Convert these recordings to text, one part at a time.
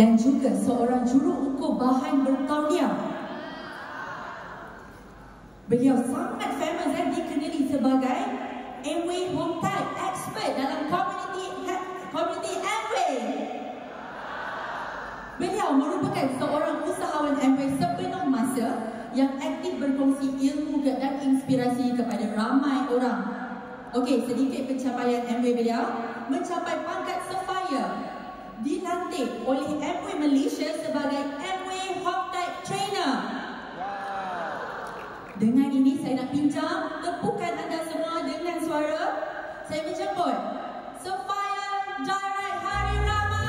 dan juga seorang juru ukur bahan bertauliah. Beliau sangat famous dan dikenali sebagai Amway Home Tag expert dalam community Amway. Beliau merupakan seorang usahawan Amway sepenuh masa yang aktif berkongsi ilmu dan inspirasi kepada ramai orang. Okey, sedikit pencapaian Amway beliau. Mencapai pangkat Sapphire, dilantik oleh Amway Malaysia sebagai Amway Home Tag Trainer. Dengan ini saya nak pinjam tepukan anda semua dengan suara. Saya menjemput Sapphire Direct Hari Rama.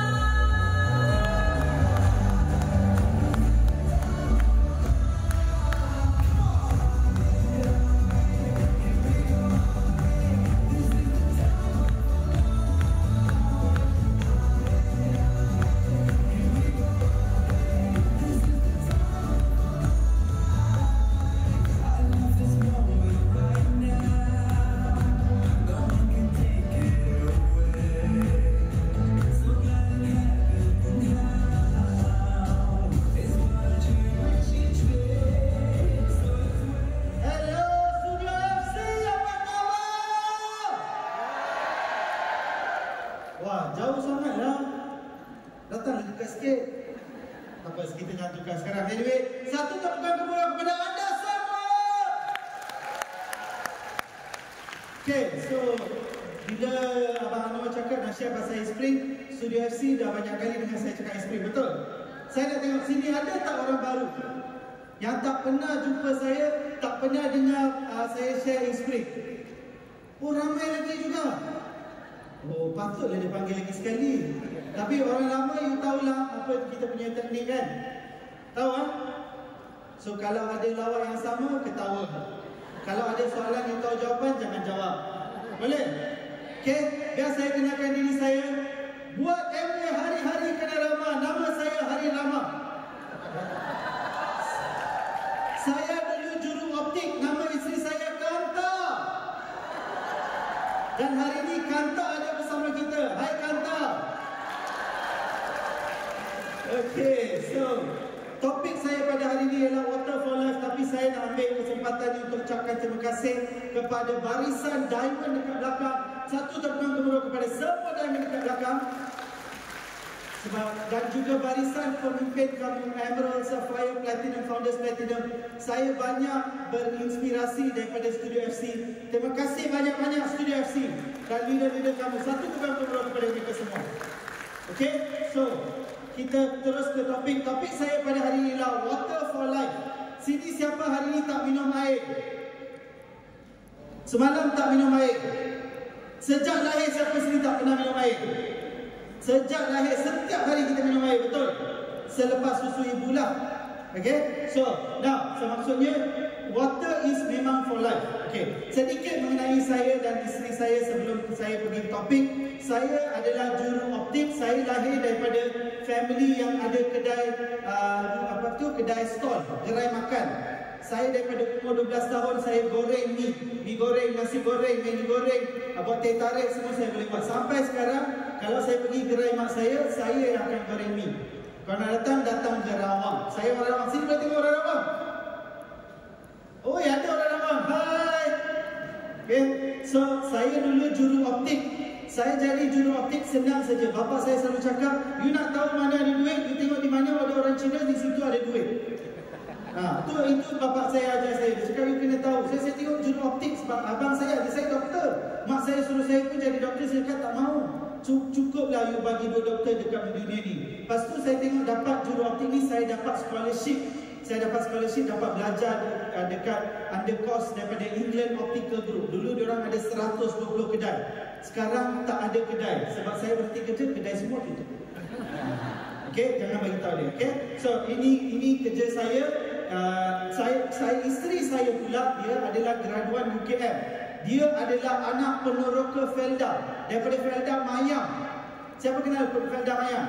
Wah, jauh sangat lah. Datanglah dekat sikit. Tak apa, kita jangan tukar sekarang. Anyway, satu tepukan gemuruh kepada anda semua. Okay, so bila Abang Anwar cakap nak share pasal Esprit, Studio FC dah banyak kali dengan saya cakap Esprit, betul? Saya nak tengok sini ada tak orang baru yang tak pernah jumpa saya, tak pernah dengar saya share Esprit? Oh, ramai lagi juga. Oh, patutlah dia panggil lagi sekali. Tapi orang lama, you tahulah apa kita punya teknik kan? Tahu kan? So kalau ada lawak yang sama, ketawa. Kalau ada soalan yang tahu jawapan, jangan jawab. Boleh? Okay, biar saya kenalkan diri saya. Buat Amway hari-hari kena ramah. Nama saya Hari Ramah. Saya dulu juru optik. Nama isteri saya Kanta. Dan hari ini Kanta ada bersama kita. Hai Kanta. Okay, so topik saya pada hari ini ialah Water for Life. Tapi saya nak ambil kesempatan ini untuk ucapkan terima kasih kepada barisan diamond dekat belakang. Satu tepukan gemuruh kepada semua diamond dekat belakang. Dan juga barisan pemimpin kami Emerald, Sapphire, Platinum, Founders Platinum. Saya banyak berinspirasi daripada Studio FC. Terima kasih banyak-banyak Studio FC dan leader-leader kamu. Satu tepukan gemuruh kepada mereka semua. Okay, so kita terus ke topik. Topik saya pada hari ini ialah Water for Life. Sini siapa hari ini tak minum air? Semalam tak minum air? Sejak lahir siapa sini tak pernah minum air? Sejak lahir setiap hari kita minum air, betul? Selepas susu ibulah. Okay, so now maksudnya water is memang for life. Okay, sedikit mengenai saya dan isteri saya sebelum saya pergi topik. Saya adalah juru optik. Saya lahir daripada family yang ada kedai kedai stall, gerai makan. Saya daripada umur 12 tahun saya goreng mi goreng, nasi goreng, maggi goreng, buat teh tarik, semua saya boleh buat. Sampai sekarang kalau saya pergi gerai mak saya yang akan goreng mi. Kalau nak datang ke Rawang. Saya orang Rawang. Sini boleh tengok orang Rawang. Oh ya, ada orang Rawang. Hai. Okay, so saya dulu juru optik. Saya jadi juru optik senang saja. Bapa saya selalu cakap, you nak tahu mana ada duit, you tengok di mana ada orang Cina, di situ ada duit. Itu bapa saya ajar saya. Dia cakap, you kena tahu. Saya tengok juru optik sebab abang saya doktor. Mak saya suruh saya pun jadi doktor. Saya cakap tak mahu. Cukuplah you bagi doktor dekat dunia ni. Lepas tu saya tengok dapat juru optik ni, saya dapat scholarship. Dapat belajar dekat under course daripada England Optical Group. Dulu diorang ada 120 kedai. Sekarang tak ada kedai. Sebab saya berhenti kerja, kedai semua tutup. Okay, jangan bagi tahu dia. Okay, so ini kerja saya. Isteri saya pula, dia adalah graduan UKM. Dia adalah anak peneroka Felda. Daripada Felda Mayang. Siapa kenal Felda Mayang?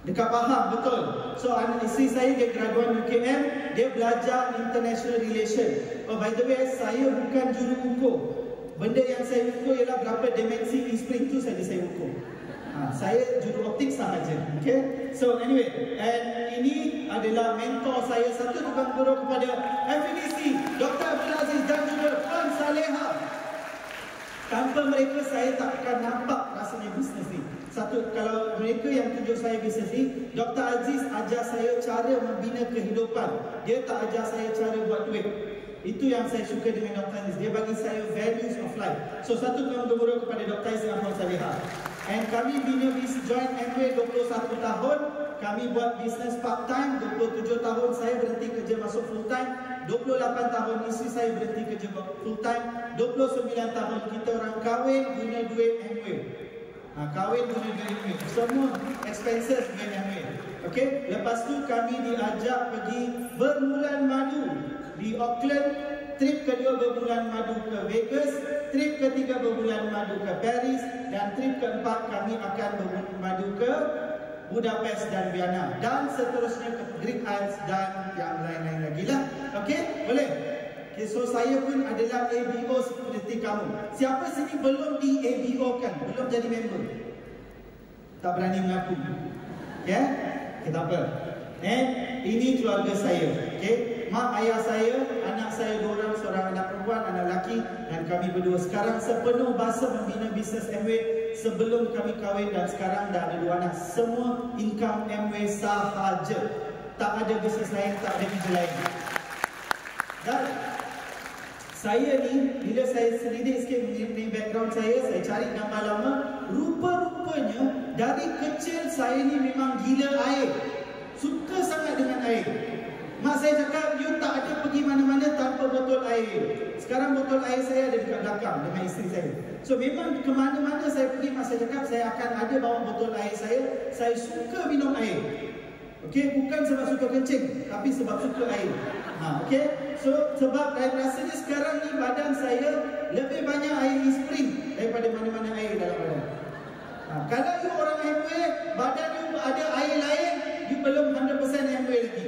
Dekat Pahang, betul. So isteri saya dia graduan UKM. Dia belajar International Relation. Oh, by the way, saya bukan juru ukur. Benda yang saya ukur ialah berapa dimensi Esprit tu saja saya ukur. Saya juru optik sahaja. Okay, so anyway, and ini adalah mentor saya, satu tukang guru kepada FEDC, Dr. Abdul Aziz dan juga Puan Saleha. Tanpa mereka saya tak akan nampak rasanya bisnes ni. Satu, kalau mereka yang tunjuk saya bisnes ni, Dr. Aziz ajar saya cara membina kehidupan. Dia tak ajar saya cara buat duit. Itu yang saya suka dengan Dr. Aziz. Dia bagi saya values of life. So satu tukang guru kepada Dr. Aziz dan Puan Saleha. And kami bina join Amway 21 tahun. Kami buat bisnes part time. 27 tahun saya berhenti kerja masuk full time. 28 tahun isteri saya berhenti kerja full time. 29 tahun kita orang kahwin guna duit Amway. Kahwin guna duit Amway. Semua expenses duit Amway. Okay. Lepas tu kami diajak pergi berbulan madu di Auckland. Trip kedua berbulan madu ke Vegas, trip ketiga berbulan madu ke Paris, dan trip keempat kami akan berbulan madu ke Budapest dan Vienna, dan seterusnya ke Greek Isles dan yang lain-lain lagi lah. Okey, boleh? Okay, so saya pun adalah ABO seperti kamu. Siapa sini belum di ABO kan? Belum jadi member? Tak berani mengaku. Ya? Okay, tak apa. Ini keluarga saya. Okay? Mak ayah saya, anak saya 2 orang, seorang anak perempuan, anak lelaki, dan kami berdua sekarang sepenuh bahasa membina bisnes Amway. Sebelum kami kahwin dan sekarang dah ada 2 anak. Semua income Amway sahaja. Tak ada bisnes lain, tak ada kerja lain. Dan saya ni, bila saya selidik sikit mengenai background saya cari gambar lama, rupa-rupanya dari kecil saya ni memang gila air. Suka sangat dengan air. Mak saya cakap, you tak ada pergi mana-mana tanpa botol air. Sekarang botol air saya ada dekat belakang dengan isteri saya. So memang ke mana-mana saya pergi, mak saya cakap saya akan ada bawa botol air saya. Saya suka minum air. Okey, bukan sebab suka kencing, tapi sebab suka air. Okey. So sebab rasanya sekarang ni badan saya lebih banyak air spring daripada mana-mana air dalam badan. Kalau you orang Amway, badan you ada air lain, you belum 100% Amway lagi.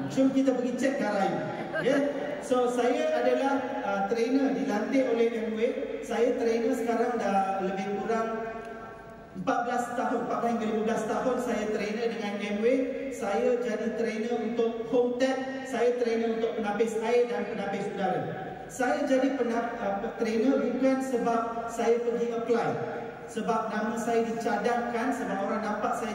Jom kita pergi cek darah you. Yeah? So saya adalah trainer dilantik oleh Amway. Saya trainer sekarang dah lebih kurang 14 tahun, 14 hingga 15 tahun saya trainer dengan Amway. Saya jadi trainer untuk home tap, saya trainer untuk penapis air dan penapis udara. Saya jadi trainer bukan sebab saya pergi apply, sebab nama saya dicadangkan, sebab orang nampak saya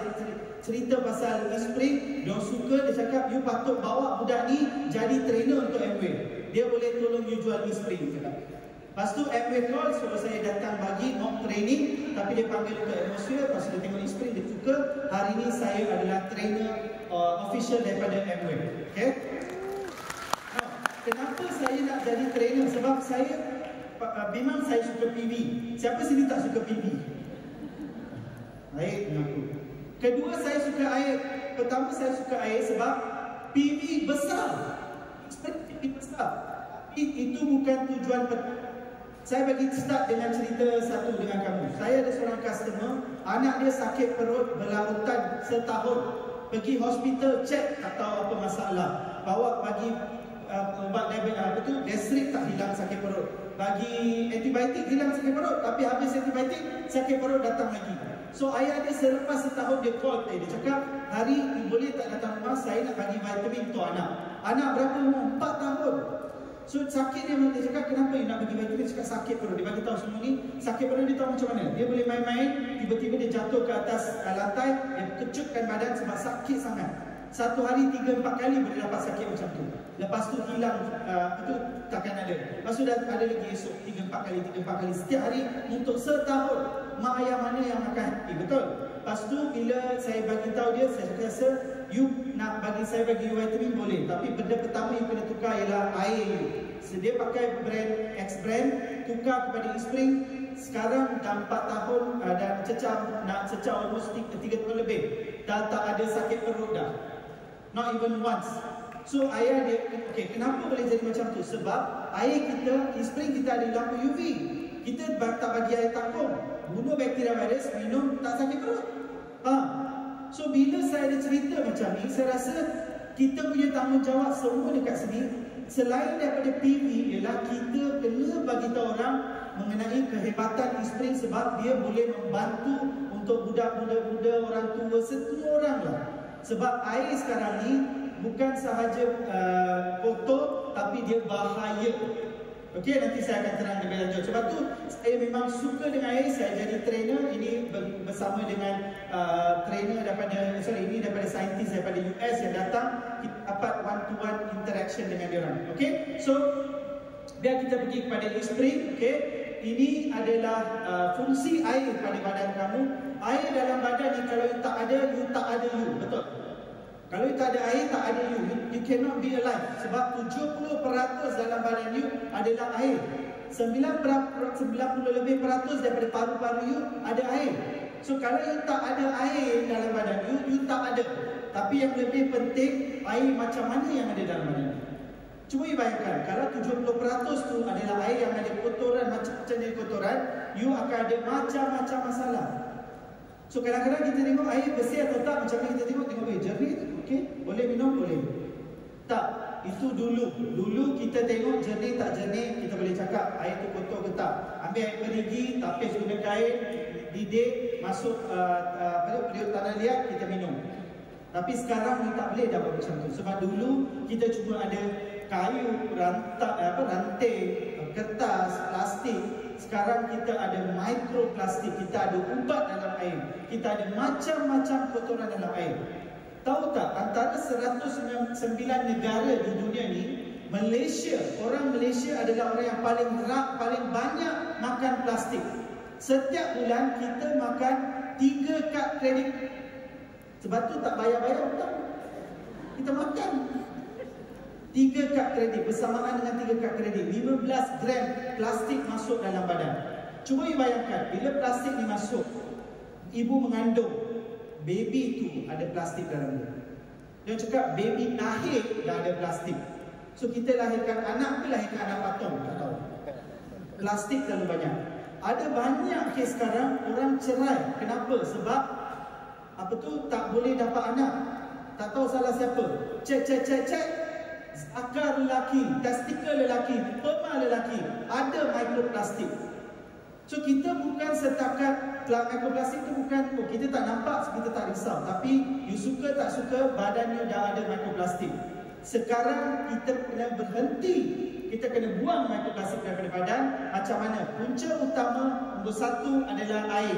cerita pasal e-spring, dia suka, dia cakap, you patut bawa budak ni jadi trainer untuk Amway. Dia boleh tolong you jual e-spring. Lepas tu Amway call, suruh saya datang bagi mock training, tapi dia panggil untuk atmosphere, lepas tu dia tengok e-spring, dia suka. Hari ni saya adalah trainer official daripada Amway. Okay? Kenapa saya nak jadi trainer? Sebab saya memang saya suka PV. Siapa sini tak suka PV? Baik, mengaku. Kedua, saya suka air. Pertama, saya suka air sebab PV besar. PV besar. Tapi itu bukan tujuan. Saya bagi start dengan cerita satu dengan kamu. Saya ada seorang customer, anak dia sakit perut berlarutan setahun. Pergi hospital, cek, tak tahu apa masalah. Bawa bagi ubat diabetes, gastrik tak hilang sakit perut. Bagi antibiotik hilang sakit perut, tapi habis antibiotik sakit perut datang lagi. So ayah dia selepas setahun dia call dia cakap, hari boleh tak datang rumah, saya nak bagi vitamin untuk anak. Anak berapa umur? 4 tahun. So sakit dia cakap, kenapa you nak bagi vitamin? Dia cakap sakit perut. Dia bagi tahu semua ni. Sakit perut dia tahu macam mana. Dia boleh main-main, tiba-tiba dia jatuh ke atas lantai, dia kecutkan badan sebab sakit sangat. Satu hari 3-4 kali boleh dapat sakit macam tu. Lepas tu hilang, itu takkan ada. Lepas tu dah ada lagi esok 3-4 kali. Setiap hari untuk setahun. Mak ayah mana yang akan happy, betul? Lepas tu bila saya bagi tahu dia, saya cakap, sir, you nak bagi saya bagi vitamin boleh, tapi benda pertama yang kena tukar ialah air you. So, dia pakai brand X brand, tukar kepada e-spring. Sekarang dah 4 tahun dan nak cecah almost 3 tahun lebih. Dah tak ada sakit perut dah. Not even once. So ayah dia, okay, kenapa boleh jadi macam tu? Sebab air kita, e-spring kita ada lampu UV. Kita tak bagi air tampung, bunuh bakteria virus, minum tak sakit perut. So bila saya ada cerita macam ni, saya rasa kita punya tanggungjawab semua dekat sini, selain daripada PV, ialah kita kena bagi tahu orang mengenai kehebatan e-spring sebab dia boleh membantu untuk untuk budak muda-muda, orang tua, semua orang lah. Sebab air sekarang ni bukan sahaja kotor, tapi dia bahaya. Okey, nanti saya akan terang lebih lanjut. Sebab tu saya memang suka dengan air. Saya jadi trainer ini bersama dengan trainer daripada saintis daripada US yang datang. Kita dapat one-to-one interaction dengan dia orang. Okey, so biar kita pergi kepada e-spring. Okey, ini adalah fungsi air pada badan kamu. Air dalam badan ni kalau you tak ada, you tak ada you. Betul? Kalau you tak ada air, tak ada you. You cannot be alive. Sebab 70% dalam badan you adalah air. 90 lebih peratus daripada paru-paru you ada air. So kalau you tak ada air dalam badan you, you tak ada. Tapi yang lebih penting, air macam mana yang ada dalam badan you. Cuba you bayangkan, kalau 70% tu adalah air yang ada kotoran, macam-macam dari kotoran, you akan ada macam-macam masalah. So kadang-kadang kita tengok air bersih atau tak, macam mana kita tengok jernih, okey, boleh minum, boleh. Tak, itu dulu. Dulu kita tengok jernih tak jernih, kita boleh cakap air tu kotor ke tak. Ambil air perigi, tapis guna kain, didik, masuk periuk tanah liat, kita minum. Tapi sekarang ni tak boleh dah buat macam tu. Sebab dulu kita cuma ada kayu, rantai, kertas, plastik. Sekarang kita ada mikroplastik, kita ada ubat dalam air, kita ada macam-macam kotoran dalam air. Tahu tak, antara 109 negara di dunia ni, orang Malaysia adalah orang yang paling banyak makan plastik. Setiap bulan kita makan 3 kad kredit. Sebab tu tak bayar-bayar hutang, kita makan 3 kad kredit bersamaan dengan 3 kad kredit. 15 gram plastik masuk dalam badan. Cuba you bayangkan, bila plastik ni masuk, ibu mengandung, baby tu ada plastik dalam dia. Dia cakap baby lahir dah ada plastik. So kita lahirkan anak ke lahirkan anak patung? Tak tahu. Plastik terlalu banyak. Ada banyak kes sekarang orang cerai. Kenapa? Sebab tak boleh dapat anak. Tak tahu salah siapa. Cek. Akar lelaki, testikel lelaki, sperma lelaki, ada mikroplastik. So kita bukan setakat mikroplastik tu bukan kita tak nampak, kita tak risau. Tapi you suka tak suka, badannya dah ada mikroplastik. Sekarang kita kena berhenti. Kita kena buang mikroplastik daripada badan. Macam mana? Punca utama nombor 1 adalah air.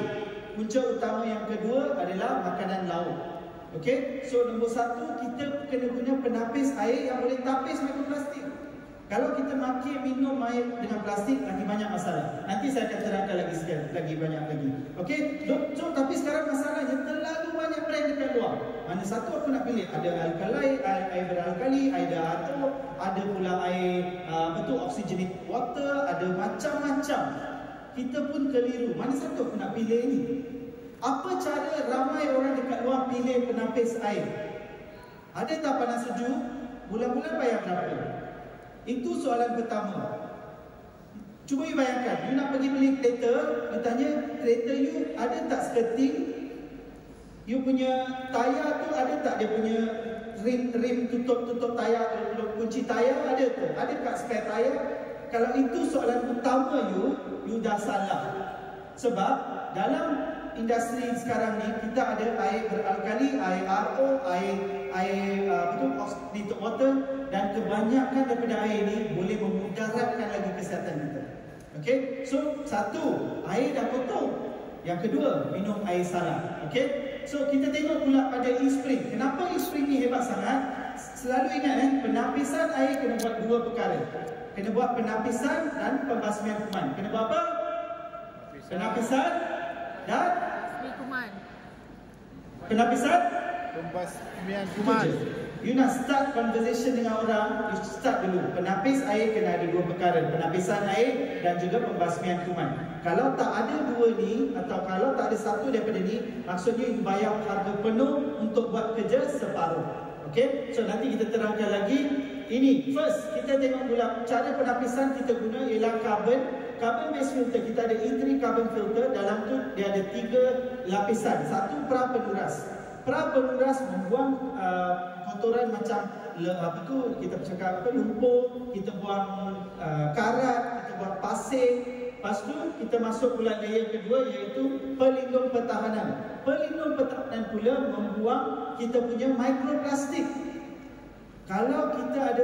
Punca utama yang kedua adalah makanan laut. Okey, so nombor 1 kita kena guna penapis air yang boleh tapis mikroplastik. Kalau kita minum air dengan plastik, lagi banyak masalah. Nanti saya akan terangkan lagi banyak lagi. Okey, so tapi sekarang masalahnya terlalu banyak brand dekat luar. Mana satu aku nak pilih? Ada alkali, air beralkali, ada RO, ada pula air oxygenated water, ada macam-macam. Kita pun keliru. Mana satu aku nak pilih ni? Apa cara ramai orang dekat luar pilih penapis air? Ada tak panas sejuk? Bulan-bulan bayar berapa? Itu soalan pertama. Cuba you bayangkan, you nak pergi beli kereta, you tanya kereta you ada tak skirting? You punya tayar tu ada tak dia punya rim tutup tayar, kunci tayar ada tak? Ada tak spare tayar? Kalau itu soalan utama you dah salah. Sebab dalam industri sekarang ni kita ada air beralkali, air RO, air oxygenated water, dan kebanyakan daripada air ni boleh memudaratkan lagi kesihatan kita. Okey, so 1, air dah kotor. Yang kedua, minum air salah. Okey, so kita tengok pula pada e-spring. Kenapa e-spring ni hebat sangat? Selalu ingat penapisan air kena buat 2 perkara. Kena buat penapisan dan pembasmian kuman. Kena buat apa? Penapisan dan penapisan pembasmian kuman. You nak start conversation dengan orang, you start dulu. Penapis air kena ada 2 perkara, penapisan air dan juga pembasmian kuman. Kalau tak ada 2 ni, atau kalau tak ada satu daripada ni, maksudnya you bayar harga penuh untuk buat kerja separuh. Okay, so nanti kita terangkan lagi. Ini first, kita tengok pula cara penapisan kita guna ialah carbon based filter. Kita ada E3 carbon filter. Dalam tu dia ada 3 lapisan. 1 pra-penuras. Pra-penuras membuang kotoran macam kita bercakap lumpur, kita buang karat, kita buang pasir. Lepas tu kita masuk pula layer kedua, iaitu pelindung pertahanan. Pelindung pertahanan pula membuang kita punya mikroplastik. Kalau kita ada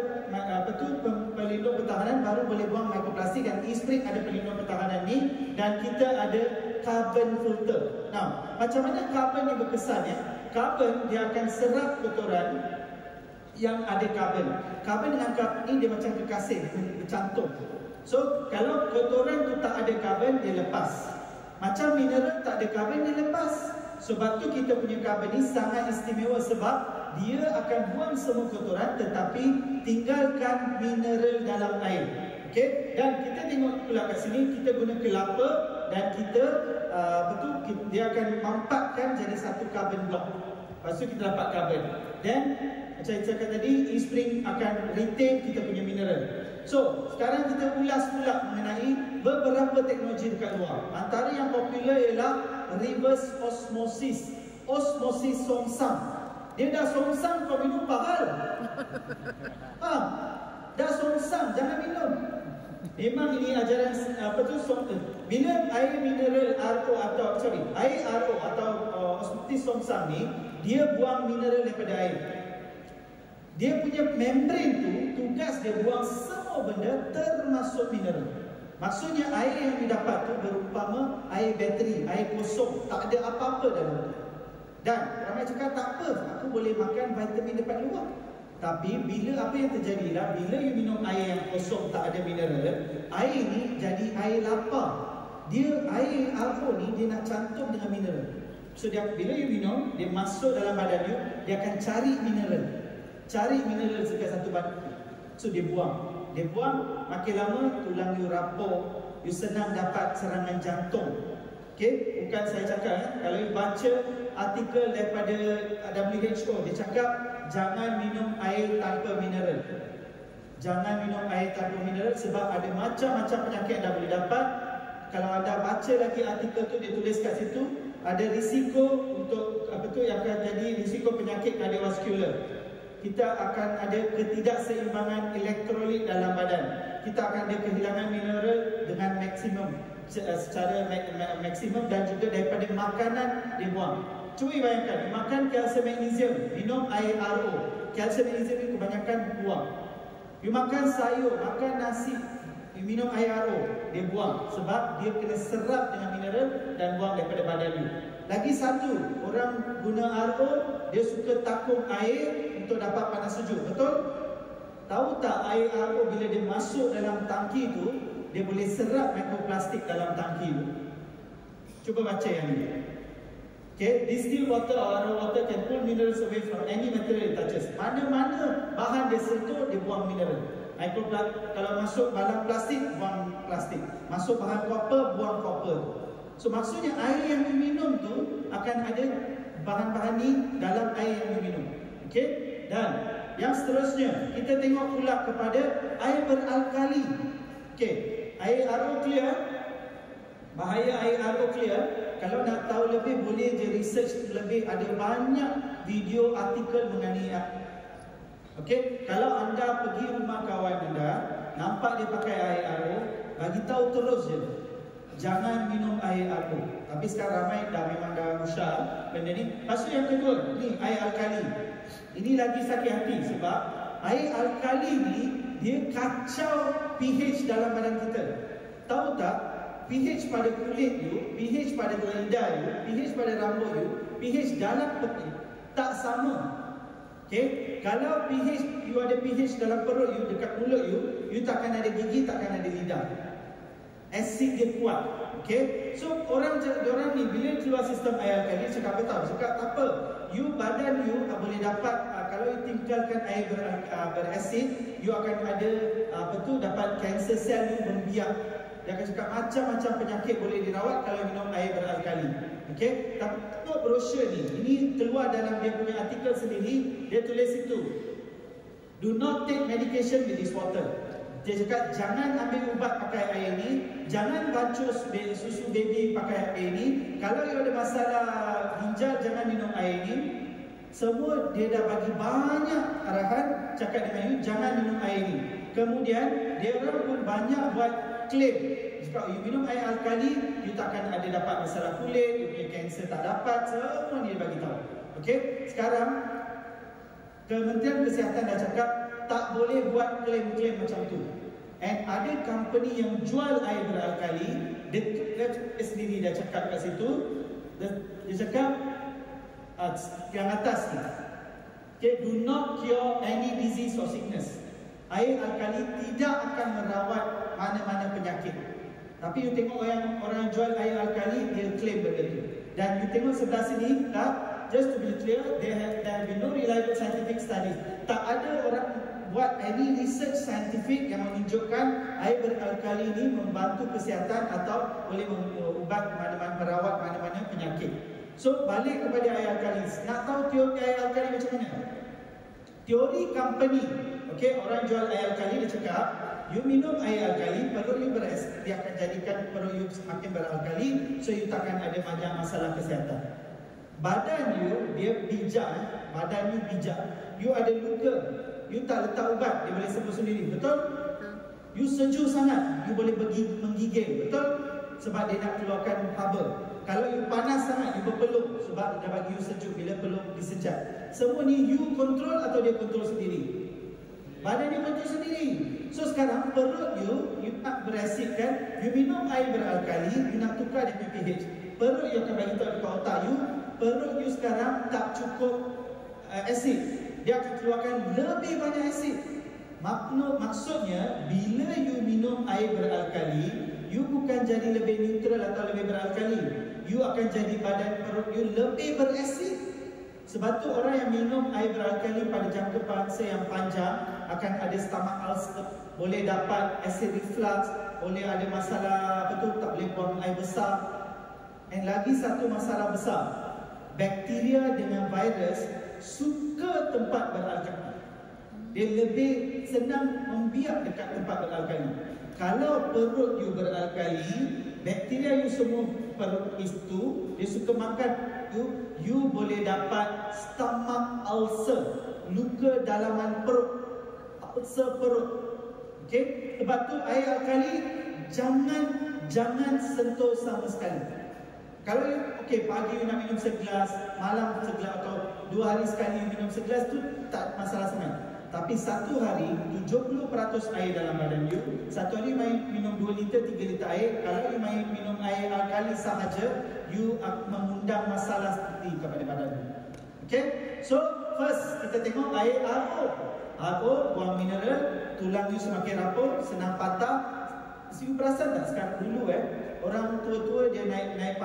pelindung pertahanan, baru boleh buang mikroplastik. Dan e-spring ada pelindung pertahanan ni. Dan kita ada carbon filter. Nah, macam mana carbon ni berkesan ya? Carbon dia akan serap kotoran yang ada karbon. Karbon dengan karbon ni dia macam kekasih, bercantum. So, kalau kotoran tu tak ada karbon, dia lepas. Macam mineral tak ada karbon, dia lepas. Sebab tu kita punya karbon ni sangat istimewa, sebab dia akan buang semua kotoran tetapi tinggalkan mineral dalam air. Okey, dan kita tengok pula kat sini, kita guna kelapa dan kita dia akan mampatkan jadi satu carbon block. Lepas tu kita dapat karbon. Dan macam saya cakap tadi, e-spring akan retain kita punya mineral. So, sekarang kita ulas pula mengenai beberapa teknologi dekat luar. Antara yang popular ialah reverse osmosis. Osmosis songsang. Dia dah songsang, kau minum pahal. Dah songsang, jangan minum. Memang ini ajaran bila air mineral RO atau air RO atau osmosis songsang ni, dia buang mineral daripada air. Dia punya membrane tu, tugas dia buang semua benda termasuk mineral. Maksudnya air yang didapat tu berumpama air bateri, air kosong, tak ada apa-apa dalam tu. Dan ramai cakap tak apa, aku boleh makan vitamin dekat luar. Tapi bila apa yang terjadi lah, bila you minum air yang kosong tak ada mineral, air ni jadi air lapar. Dia air RO ni dia nak cantum dengan mineral. So dia, bila you minum, dia masuk dalam badan you, dia akan cari mineral. Cari mineral dekat satu badan. So dia buang. Dia buang, makin lama tulang you rapuh, you senang dapat serangan jantung. Okey, bukan saya cakap kalau you baca artikel daripada WHO, dia cakap jangan minum air tanpa mineral. Jangan minum air tanpa mineral sebab ada macam-macam penyakit anda boleh dapat. Kalau anda baca lagi artikel tu, dia tulis kat situ ada risiko untuk yang akan jadi risiko penyakit kardiovaskular. Kita akan ada ketidakseimbangan elektrolit dalam badan. Kita akan ada kehilangan mineral dengan maksimum, secara maksimum, dan juga daripada makanan dia buang. Cuba bayangkan, makan kalsium magnesium, minum air RO. Kalsium magnesium ni kebanyakan buang. You makan sayur, makan nasi, you minum air RO, dia buang. Sebab dia kena serap dengan mineral dan buang daripada badan you. Lagi satu, orang guna RO, dia suka takung air untuk dapat panas sejuk, betul? Tahu tak air RO bila dia masuk dalam tangki tu, dia boleh serap mikroplastik dalam tangki tu. Cuba baca yang ni. Okay, distilled water or RO water can pull minerals away from any material it touches. Mana-mana bahan dia sentuh, dia buang mineral. Mikroplastik, kalau masuk bahan plastik, buang plastik. Masuk bahan copper, buang copper. So maksudnya air yang diminum tu akan ada bahan-bahan ni dalam air yang diminum. Okey? Dan yang seterusnya, kita tengok pula kepada air beralkali. Okey, air RO clear. Bahaya air RO clear, kalau nak tahu lebih boleh je research lebih, ada banyak video artikel mengenai. Okey, kalau anda pergi rumah kawan anda, nampak dia pakai air RO, bagi tahu terus je, jangan minum air RO. Tapi sekarang ramai memang dah usah benda ni. Lepas tu yang kedua, ni air alkali. Ini lagi sakit hati sebab air alkali ni dia kacau pH dalam badan kita. Tahu tak? pH pada kulit you, pH pada lidah you, pH pada rambut you, pH dalam peti tak sama. Okay? Kalau pH you ada pH dalam perut you, dekat mulut you, you takkan ada gigi, takkan ada lidah. Asid dia kuat. Okay? So orang ni bila keluar sistem air alkali, cakap apa tahu? Cakap tak apa, you badan you boleh dapat kalau you tinggalkan air berasid, you akan ada dapat kanser sel you membiak. Dia akan cakap macam-macam penyakit boleh dirawat kalau minum air beralkali. Okey, tapi tengok brosur ni. Ini keluar dalam dia punya artikel sendiri. Dia tulis itu, do not take medication with this water. Dia cakap jangan ambil ubat pakai air ni, jangan basuh susu baby pakai air ni. Kalau you ada masalah ginjal, jangan minum air ni. Semua dia dah bagi banyak arahan, cakap dengan you jangan minum air ni. Kemudian dia orang pun banyak buat claim Cakap you minum air alkali, you takkan ada dapat masalah kulit, you punya kanser tak dapat, semua ni dia bagi tahu. Okey, sekarang Kementerian Kesihatan dah cakap tak boleh buat klaim-klaim macam tu. And ada company yang jual air beralkali, dia sendiri dah cakap kat situ, dia cakap yang atas ni, okay, do not cure any disease or sickness. Air alkali tidak akan merawat mana-mana penyakit. Tapi you tengok orang jual air alkali, dia claim benda tu. Dan you tengok sebelah sini, just to be clear, there have been no reliable scientific studies. Tak ada orang buat any research scientific yang menunjukkan air beralkali ini membantu kesihatan atau boleh mengubat mana-mana, merawat mana-mana penyakit. So balik kepada air alkali. Nak tahu teori air alkali macam mana? Teori company, okay, orang jual air alkali dia cakap, you minum air alkali, perut you beres, dia akan jadikan perut you semakin beralkali, so you takkan ada banyak masalah kesihatan. Badan you, dia bijak, badan you bijak. You ada luka, you tak letak ubat, dia boleh sembuh sendiri, betul? You sejuk sangat, you boleh menggigil, betul? Sebab dia nak keluarkan haba. Kalau you panas sangat, you berpeluh sebab dia bagi you sejuk bila peluh disejat. Semua ni you kontrol atau dia kontrol sendiri? Badan dia kontrol sendiri. So sekarang perut you nak berasidkan, you minum air beralkali, you nak tukar dia punya pH. Perut you akan bagi tahu dekat otak you, perut you sekarang tak cukup asid. Dia akan keluarkan lebih banyak asid. Maksudnya bila you minum air beralkali, you bukan jadi lebih neutral atau lebih beralkali. You akan jadi badan perut you lebih berasid. Sebab tu orang yang minum air beralkali pada jangka masa yang panjang akan ada stomach ulcer, boleh dapat acid reflux, boleh ada masalah tak boleh buang air besar. Dan lagi satu masalah besar, bakteria dengan virus suka tempat beralkali. Dia lebih senang membiak dekat tempat beralkali. Kalau perut you beralkali, bakteria you semua perut itu, dia suka makan you boleh dapat stomach ulcer, luka dalaman perut, ulcer perut. Okey, sebab tu air alkali jangan sentuh sama sekali. Kalau okey, pagi you nak minum segelas, malam segelas atau 2 hari sekali you minum segelas tu tak masalah sangat. Tapi satu hari 70% air dalam badan you, satu hari minum 2 liter 3 liter air. Kalau you minum air alkali sahaja, you mengundang masalah seperti kepada badan you. Okay, so first kita tengok air RO, buang mineral, tulang you semakin rapuh, senang patah. You perasan tak sekarang dulu orang tua-tua dia naik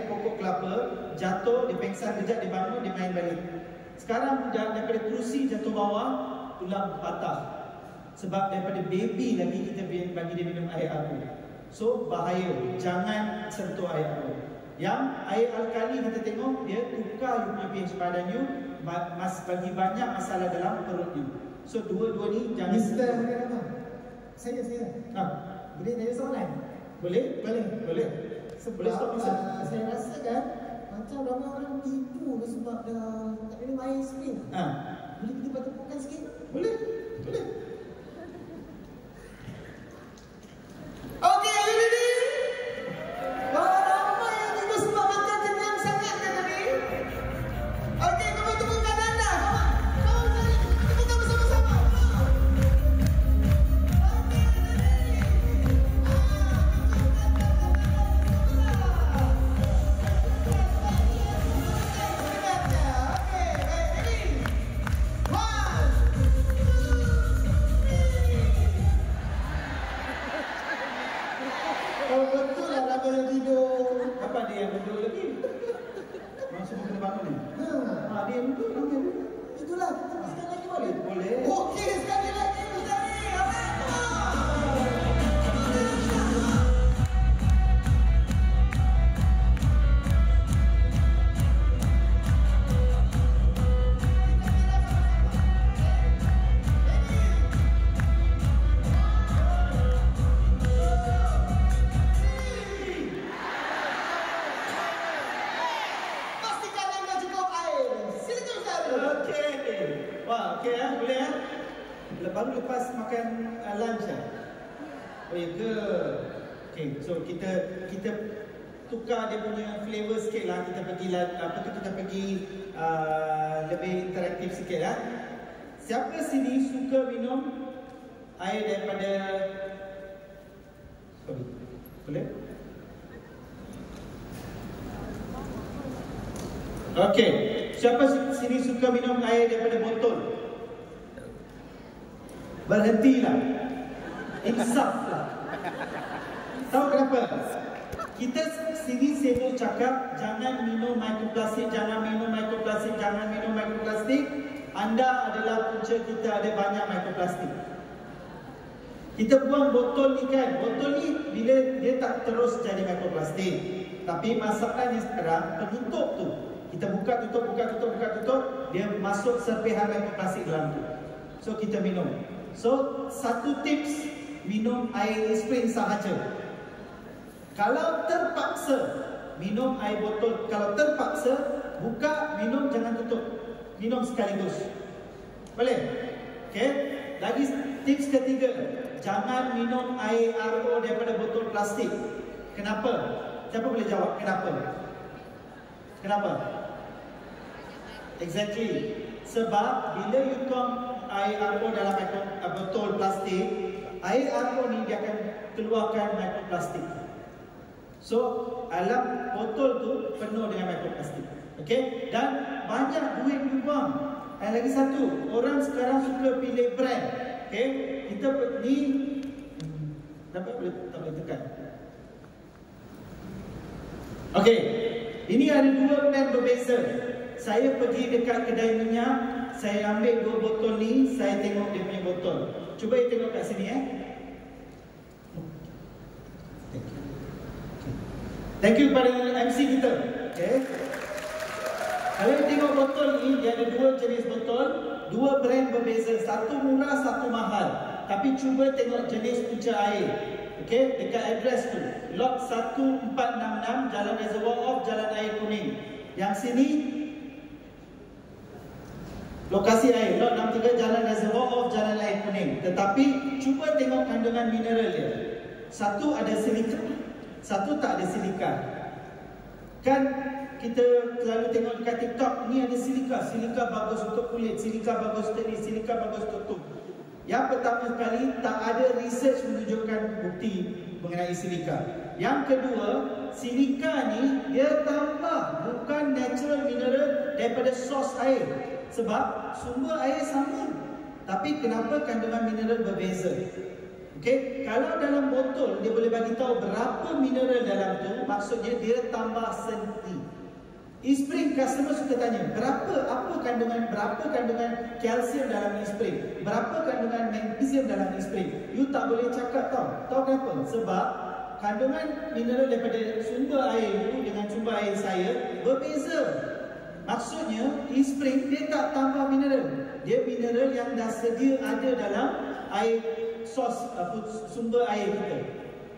pokok kelapa, jatuh, dia pengsan kejap, dia bangun, dia main balik. Sekarang daripada kerusi jatuh bawah, tulang patah. Sebab daripada baby lagi kita bagi dia minum air RO. So bahaya, jangan sentuh air RO. Yang air alkali kita tengok dia tukar you punya pH badan you, bagi banyak masalah dalam perut you. So dua-dua ni jangan Mister Saya boleh tanya soalan? Boleh? Sebab Boleh stop masa? saya rasa kan macam ramai orang tipu sebab dah tak minum air spring. Boleh kita tepukan sikit? Boleh. Okey, are you ready? Ramai yang tipu sebab makan kenyang sangat kan tadi? Okey, kamu tepukan anda. Kamu tepukan bersama-sama. Betul lah ramai yang tidur. Apa dia yang duduk lagi? Masuk kena bangun ni. Dia yang duduk ramai. Itulah, kita teruskan lagi boleh? Boleh. Okey, sekali lagi Ustaz. Pastikan anda cukup air. Silakan Ustaz. Okey. Wah, okey boleh Baru lepas makan lunch Oh ya ke? Okay, so kita tukar dia punya flavor sikit lah. Kita pergi lebih interaktif sikit lah. Siapa sini suka minum air daripada... Sorry, boleh? Okey, siapa sini suka minum air daripada botol? Berhentilah. Insaflah. Tahu kenapa? Kita sini selalu cakap jangan minum mikroplastik, jangan minum mikroplastik, jangan minum mikroplastik. Anda adalah punca kita ada banyak mikroplastik. Kita buang botol ni kan, botol ni bila dia tak terus jadi mikroplastik. Tapi masalahnya sekarang penutup tu, kita buka tutup, dia masuk serpihan mikroplastik dalam tu. So kita minum. So satu tips, minum air spring sahaja. Kalau terpaksa minum air botol, kalau terpaksa buka, minum, jangan tutup. Minum sekaligus. Boleh? Okey. Lagi tips ketiga, jangan minum air RO daripada botol plastik. Kenapa? Siapa boleh jawab kenapa? Kenapa? Exactly. Sebab bila you tuang air RO dalam botol plastik, air RO ni dia akan keluarkan mikroplastik. So, alam botol tu penuh dengan mikroplastik. Okey? Dan banyak duit dibuang. Dan lagi satu, orang sekarang suka pilih brand. Okey? Kita ni tak boleh tekan. Okey. Ini ada dua brand berbeza. Saya pergi dekat kedai minyak, saya ambil dua botol ni, saya tengok dia punya botol. Cuba you tengok kat sini Thank you kepada MC kita. Okay. Kalau you tengok botol ni, dia ada dua jenis botol, dua brand berbeza, satu murah, satu mahal. Tapi cuba tengok jenis punca air. Okay, dekat address tu, lot 1466 Jalan Reservoir Off, Jalan Air Kuning. Yang sini lokasi air, lot 63 Jalan Reservoir Off, Jalan Air Kuning. Tetapi cuba tengok kandungan mineral dia. Satu ada silika, satu tak ada silika. Kan kita selalu tengok dekat TikTok, ni ada silika. Silika bagus untuk kulit, silika bagus untuk ni, silika bagus untuk tu. Yang pertama sekali, tak ada research menunjukkan bukti mengenai silika. Yang kedua, silika ni dia tambah, bukan natural mineral daripada sos air. Sebab sumber air sama, tapi kenapa kandungan mineral berbeza? Okey, kalau dalam botol dia boleh bagi tahu berapa mineral dalam tu, maksudnya dia tambah senti. E-spring customer suka tanya, berapa kandungan kalsium dalam e-spring? Berapa kandungan magnesium dalam e-spring? You tak boleh cakap tahu. Tahu kenapa? Sebab kandungan mineral daripada sumber air you dengan sumber air saya berbeza. Maksudnya e-spring dia tak tambah mineral. Dia mineral yang dah sedia ada dalam air sos sumber air kita.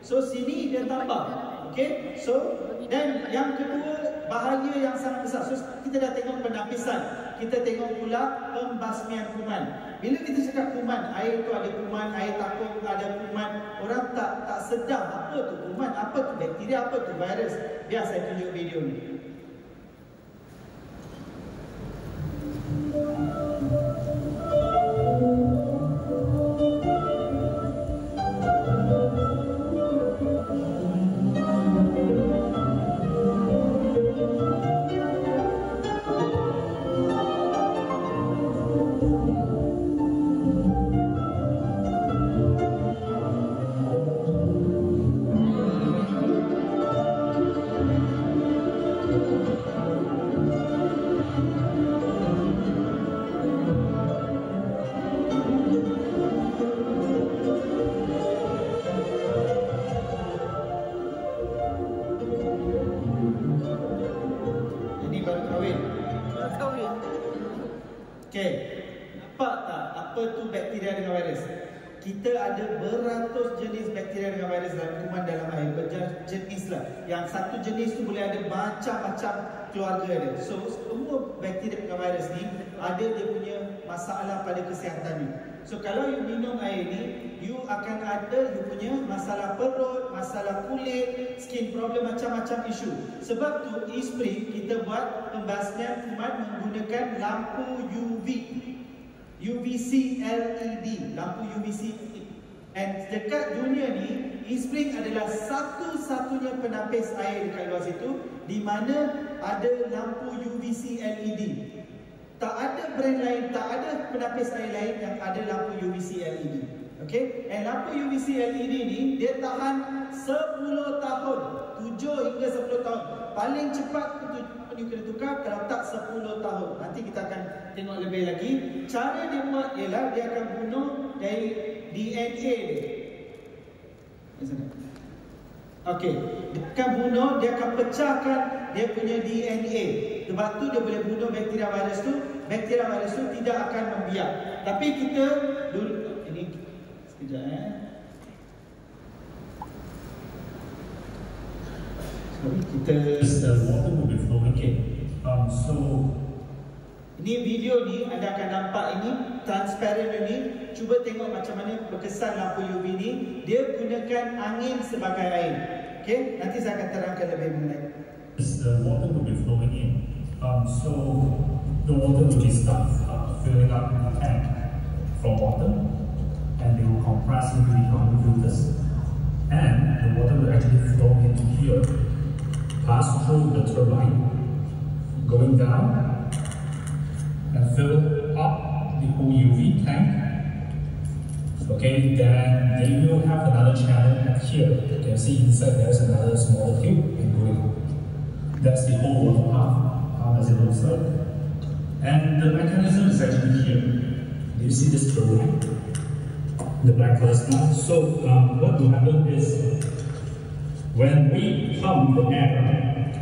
So sini dia tambah. Okey, so dan yang kedua, bahaya yang sangat besar. So kita dah tengok penapisan, kita tengok pula pembasmian kuman. Bila kita cakap kuman, air tu ada kuman, air takut ada kuman, orang tak sedar apa tu kuman, apa tu bakteria, apa tu virus. Biar saya tunjuk video ni. Okey, nampak tak apa tu bakteria dengan virus? Kita ada beratus jenis bakteria dengan virus dalam kuman dalam air, berjenis lah. Yang satu jenis tu boleh ada macam-macam keluarga dia. So semua bakteria dengan virus ni ada dia punya masalah pada kesihatan ni. So kalau you minum air ni, you akan ada you punya masalah perut, masalah kulit, skin problem, macam-macam isu. Sebab tu e-spring kita buat pembasmian kuman menggunakan lampu UV, UVC LED, lampu UVC. And dekat dunia ni, e-spring adalah satu-satunya penapis air dekat luar situ di mana ada lampu UVC LED. Tak ada brand lain, tak ada penapis air lain yang ada lampu UVC LED. Okay? And lampu UVC LED ni, dia tahan 10 tahun. 7 hingga 10 tahun. Paling cepat you kena tukar, kalau tak 10 tahun. Nanti kita akan tengok lebih lagi. Cara dia buat ialah dia akan bunuh dari DNA dia. Okey, dia akan bunuh, dia akan pecahkan dia punya DNA. Sebab tu dia boleh bunuh bakteria virus tu. Bakteria virus tu tidak akan membiak. Tapi kita dulu ini sekejap kita water will be flowing in. So ini video ni anda akan nampak ini transparent ini. Cuba tengok macam mana berkesan lampu UV ni. Dia gunakan angin sebagai air. Okey, nanti saya akan terangkan lebih mengenai. The water will be flowing in. So the water will be start filling up the tank from water, and they will compress into the common filters, and the water will actually flow into here, pass through the turbine, going down and fill up the whole UV tank. Okay, then they will have another channel here. You can see inside there's another smaller tube and going. That's the whole water path. How does it look like? And the mechanism is actually here. Do you see this turbine? The black color stuff. So what will happen is when we pump the air,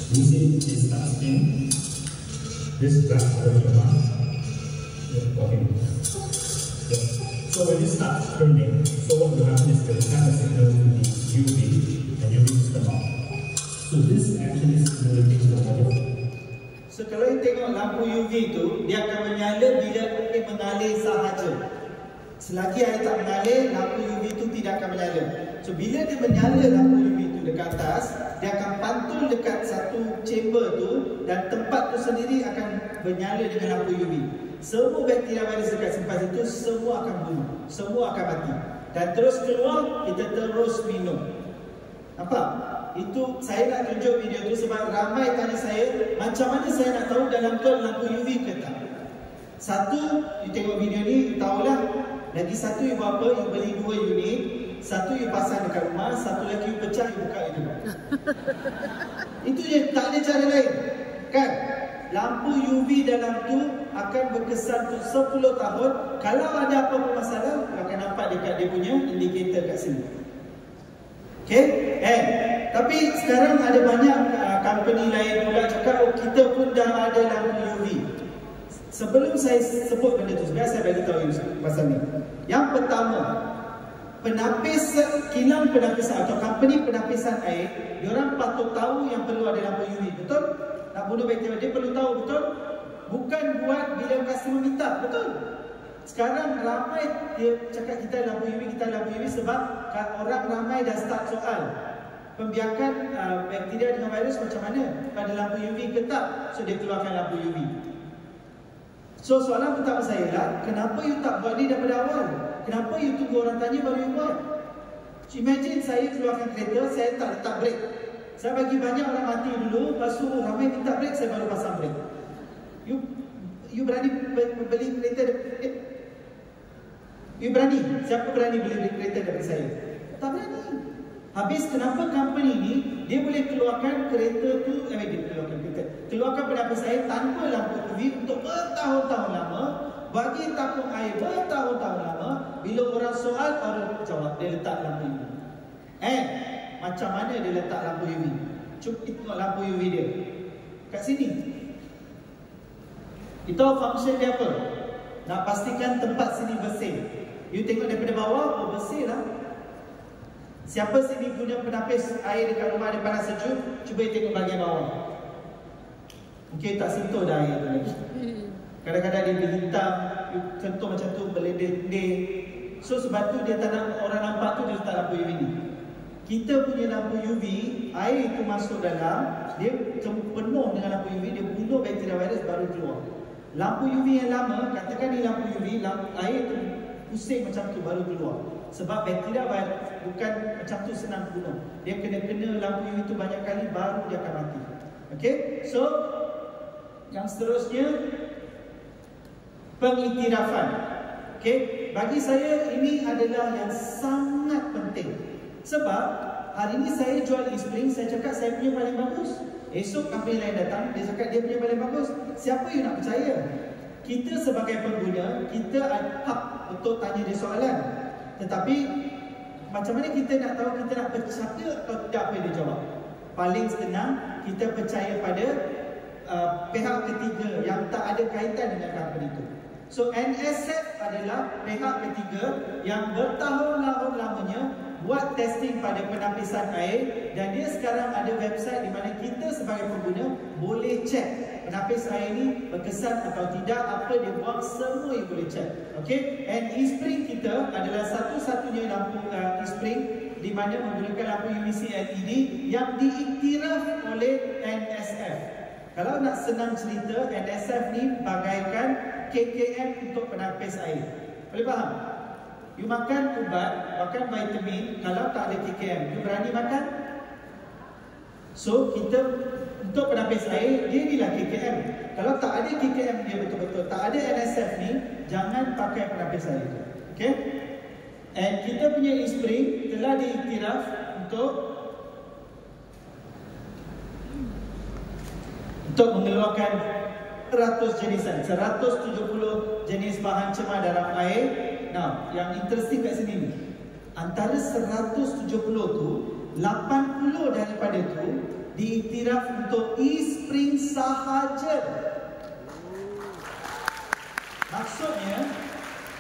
you see it starts in this black color turbine. Okay. So when it starts turning, so what will happen is the send a signal to the UV and UV system out. So this actually stimulates the water. So kalau you tengok lampu UV tu, dia akan menyala bila air mengalir sahaja. Selagi air tak mengalir, lampu UV tu tidak akan menyala. So bila dia menyala lampu UV tu dekat atas, dia akan pantul dekat satu chamber tu dan tempat tu sendiri akan menyala dengan lampu UV. Semua bakteria virus dekat simpan itu semua akan bunuh, semua akan mati. Dan terus keluar, kita terus minum. Nampak? Itu saya nak tunjuk video tu sebab ramai tanya saya, macam mana saya nak tahu dalam tu lampu UV ke tak? Satu, you tengok video ni, tahulah. Lagi satu, you buat apa? You beli 2 unit. Satu you pasang dekat rumah, satu lagi you pecah, you buka itu. Itu je, tak ada cara lain. Kan? Lampu UV dalam tu akan berkesan untuk 10 tahun. Kalau ada apa-apa masalah, you akan nampak dekat dia punya indikator kat sini. Okay? Tapi sekarang ada banyak company lain pula cakap, oh kita pun dah ada lampu UV. Sebelum saya sebut benda tu, sebenarnya saya bagi tahu pasal ni. Yang pertama, kilang penapisan atau company penapisan air, diorang patut tahu yang perlu ada lampu UV, betul? Nak bunuh bakteria, dia perlu tahu, betul? Bukan buat bila customer minta, betul? Sekarang ramai dia cakap kita lampu UV, sebab orang ramai dah start soal. Pembiakan bakteria dengan virus macam mana? Pada lampu UV ke tak? So dia keluarkan lampu UV. So soalan pertama saya lah, kenapa you tak buat ni daripada awal? Kenapa you tunggu orang tanya baru you buat? So, imagine saya keluarkan kereta, saya tak letak brake. Saya bagi banyak orang mati dulu, lepas tu ramai minta brake, saya baru pasang brake. You berani beli kereta daripada you berani? Siapa berani beli kereta daripada saya? Tak berani. Habis kenapa company ni dia boleh keluarkan kereta tu, keluarkan penapis air tanpa lampu UV untuk bertahun-tahun lama, bagi tapung air bertahun-tahun lama. Bila orang soal baru jawab dia letak lampu UV. Macam mana dia letak lampu UV? Cuba tengok lampu UV dia kat sini. Kita function dia apa? Nak pastikan tempat sini bersih. You tengok daripada bawah, oh bersih lah. Siapa sini punya penapis air dekat rumah ada panas sejuk, cuba tengok bahagian bawah. Mungkin tak sentuh dah air tu lagi. Kadang-kadang dia berhitam, contoh macam tu berledeh-ledeh. So sebab tu dia tak nak orang nampak tu, dia letak lampu UV ni. Kita punya lampu UV, air itu masuk dalam, dia penuh dengan lampu UV, dia bunuh bakteria virus baru keluar. Lampu UV yang lama, katakan ni lampu UV, air tu pusing macam tu baru keluar. Sebab bakteria virus bukan macam tu senang bunuh. Dia kena lampu UV tu banyak kali baru dia akan mati. Okay, so yang seterusnya pengiktirafan. Okay, bagi saya ini adalah yang sangat penting. Sebab hari ini saya jual e-spring, saya cakap saya punya paling bagus. Esok company lain datang, dia cakap dia punya paling bagus. Siapa yang nak percaya? Kita sebagai pengguna, kita ada hak untuk tanya dia soalan. Tetapi macam mana kita nak tahu kita nak percaya atau tidak apa yang dia jawab? Paling senang, kita percaya pada pihak ketiga yang tak ada kaitan dengan company itu. So NSF adalah pihak ketiga yang bertahun-tahun lamanya buat testing pada penapisan air, dan dia sekarang ada website di mana kita sebagai pengguna boleh cek penapis air ni berkesan atau tidak, apa dia buang, semua yang boleh cek. Okay, and e-spring kita adalah satu-satunya lampu e-spring di mana menggunakan lampu UVC LED yang diiktiraf oleh NSF. Kalau nak senang cerita, NSF ni bagaikan KKM untuk penapis air. Boleh faham? You makan ubat, makan vitamin, kalau tak ada KKM, you berani makan? So, kita untuk penapis air, dia inilah KKM. Kalau tak ada KKM dia betul-betul, tak ada NSF ni, jangan pakai penapis air. Okay? And kita punya e-spring telah diiktiraf untuk mengeluarkan ratus jenisan, 170 jenis bahan cemar dalam air. Nah, yang interesting kat sini ni, antara 170 tu, 80 daripada tu diiktiraf untuk e-spring sahaja. Maksudnya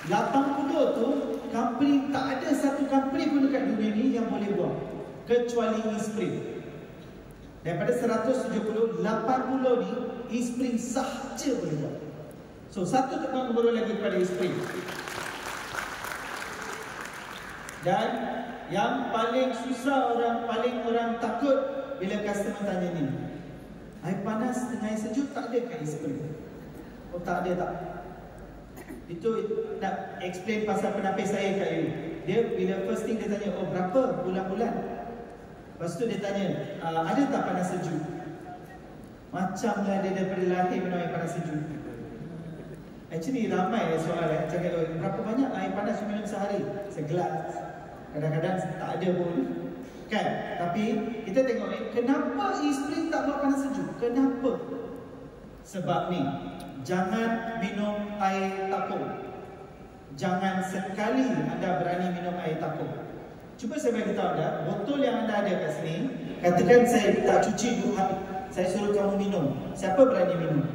80 tu company, tak ada satu company pun dekat dunia ni yang boleh buat kecuali e-spring. Daripada 170, 80 ni e-spring sahaja boleh buat. So satu tukang nombor lagi kepada e-spring. Dan yang paling susah orang takut bila customer tanya ni, air panas dengan air sejuk tak ada kat e-spring? Oh tak ada tak? Itu nak explain pasal penapis air kat you. Dia bila first thing dia tanya, oh berapa bulan-bulan? Lepas tu dia tanya, ada tak panas sejuk? Macamlah dia daripada lahir minum air panas sejuk. Actually ramai soalan cakap, berapa banyak air panas you minum sehari? Segelas. Kadang-kadang tak ada pun, kan? Tapi kita tengok ni, kenapa e-spring tak buat panas sejuk? Kenapa? Sebab ni, jangan minum air tapung. Jangan sekali anda berani minum air tapung. Cuba saya beritahu anda, botol yang anda ada kat sini, katakan saya tak cuci dulu, saya suruh kamu minum. Siapa berani minum?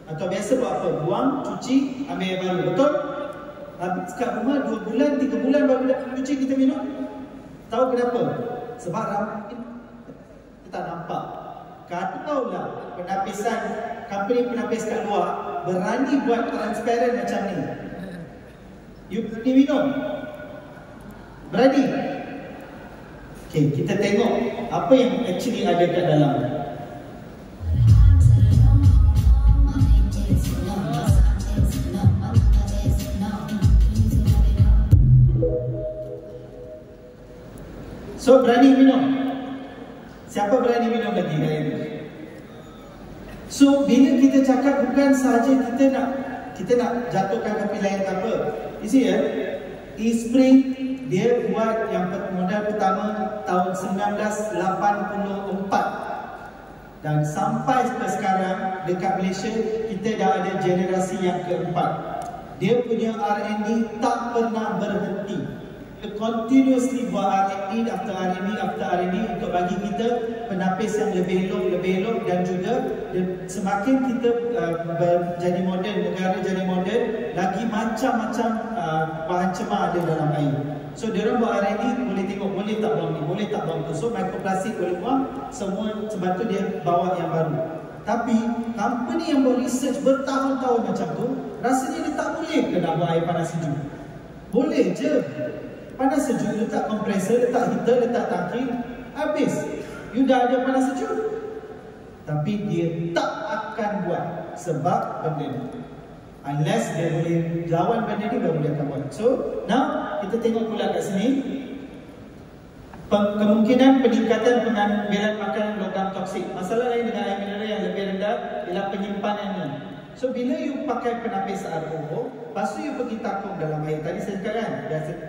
Atau biasa buat apa? Buang, cuci, ambil air baru, betul? Habis kat rumah 2 bulan, 3 bulan baru dah cuci kita minum. Tahu kenapa? Sebab ramai kita tak nampak. Kalaulah penapisan, company penapis kat luar berani buat transparent macam ni, you berani minum? Berani? Okay, kita tengok apa yang actually ada kat dalam. So berani minum. Siapa berani minum lagi kali ini? So bila kita cakap bukan sahaja kita nak jatuhkan company lain ke apa. You see ya, e-spring dia buat yang modal pertama tahun 1984. Dan sampai sekarang dekat Malaysia kita dah ada generasi yang keempat. Dia punya R&D tak pernah berhenti. Continuously buat R&D after R&D after R&D untuk bagi kita penapis yang lebih elok dan juga semakin kita jadi moden, negara jadi moden, lagi macam-macam bahan cemar ada dalam air. So dia orang buat R&D, boleh tengok boleh tak buang ni, boleh tak buang tu. So mikroplastik boleh buang semua, sebab tu dia bawa yang baru. Tapi company yang buat research bertahun-tahun macam tu, rasanya dia tak boleh ke nak buat air panas sejuk? Boleh je. Panas sejuk, letak kompresor, letak heater, letak tangki, habis. You dah ada panas sejuk. Tapi dia tak akan buat sebab benda ni. Unless dia boleh lawan benda ni, baru dia akan buat. So, now kita tengok pula kat sini. Kemungkinan peningkatan pengambilan makanan logam toksik. Masalah lain dengan air mineral yang lebih rendah ialah penyimpanannya. So bila you pakai penapis RO, lepas tu you pergi takum dalam air. Tadi saya cakap kan,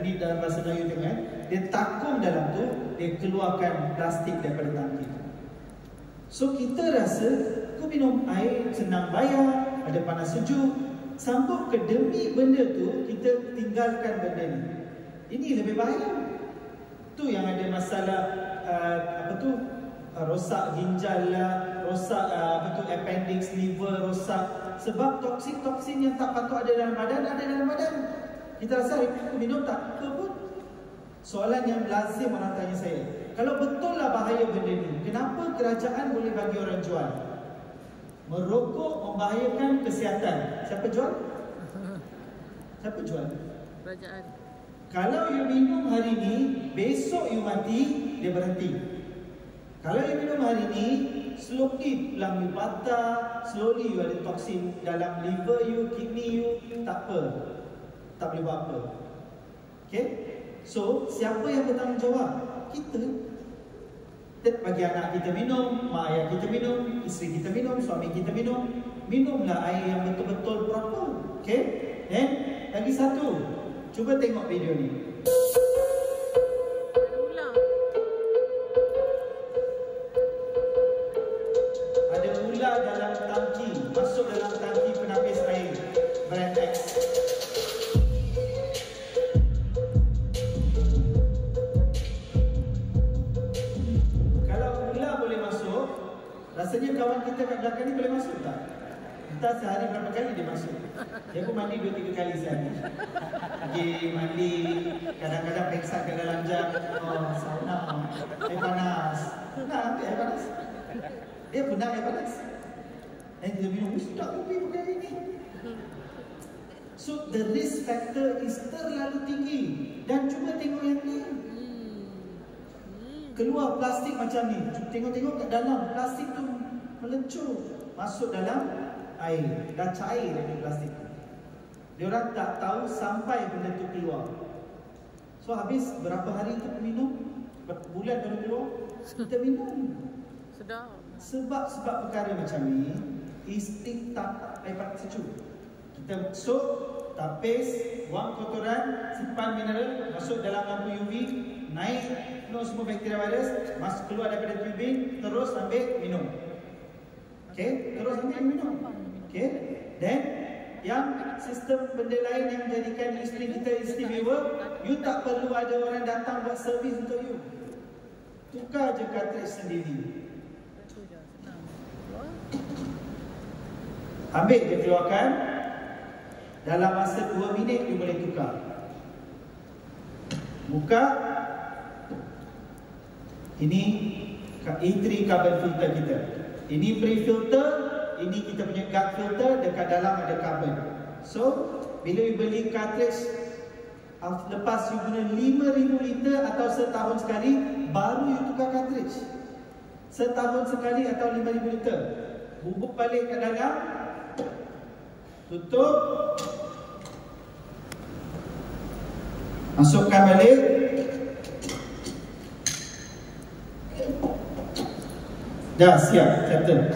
ni dalam bahasa Melayu tu kan, dia takum dalam tu, dia keluarkan plastik daripada tangki. So kita rasa, aku minum air senang bayar, ada panas sejuk. Sambut ke demi benda tu, kita tinggalkan benda ni. Ini lebih bahaya. Tu yang ada masalah rosak ginjal lah, rosak appendix, liver rosak sebab toksin yang tak patut ada dalam badan ada dalam badan. Kita rasa aku minum tak apa pun. Soalan yang lazim orang tanya saya, kalau betul lah bahaya benda ni, kenapa kerajaan boleh bagi orang jual? Merokok membahayakan kesihatan. Siapa jual? Siapa jual? Kerajaan. Kalau you minum hari ni, besok you mati, dia berhenti. Kalau you minum hari ni, slowly tulang you patah, slowly you ada toksin dalam liver you, kidney you, tak apa. Tak boleh buat apa. Okay? So, siapa yang bertanggungjawab? Kita. Bagi anak kita minum, mak ayah kita minum, isteri kita minum, suami kita minum. Minumlah air yang betul-betul proper. Okay? Dan lagi satu, cuba tengok video ni. Ada ular dalam tangki, masuk dalam tangki penapis air brand X. Kalau ular boleh masuk, rasanya kawan kita kat belakang ni boleh masuk tak? Entah sehari berapa kali dia masuk. Dia pun mandi 2-3 kali sehari. Pergi mandi, kadang-kadang pengsan kat dalam jam. Oh, sauna, air panas. Pernah ambil air panas? Dia pernah air panas. Dan kita minum, sedap kopi pakai air ni. So, the risk factor is terlalu tinggi. Dan cuba tengok yang ni. Keluar plastik macam ni. Tengok-tengok kat dalam, plastik tu melencur. Masuk dalam air, dah cair dari plastik. Diorang tak tahu sampai benda tu keluar. So habis berapa hari kita minum, bulan baru keluar, kita minum. Sedap. Sebab perkara macam ni, isteri tak air panas sejuk. Kita soak, tapis, buang kotoran, simpan mineral, masuk dalam lampu UV, naik semua bakteria virus, masuk keluar daripada tubing, terus ambil minum. Okay, terus ambil minum. Okay, then yang sistem benda lain yang menjadikan isteri kita istimewa, you tak perlu ada orang datang buat servis untuk you. Tukar je cartridge sendiri. Ambil je keluarkan. Dalam masa 2 minit you boleh tukar. Buka. Ini E3 carbon filter kita. Ini pre-filter, ini kita punya gut filter, dekat dalam ada carbon. So, bila you beli cartridge, lepas you guna 5,000 liter atau setahun sekali, baru you tukar cartridge. Setahun sekali atau 5,000 liter. Bubuk balik ke dalam, tutup, masukkan balik. Dah siap, settle.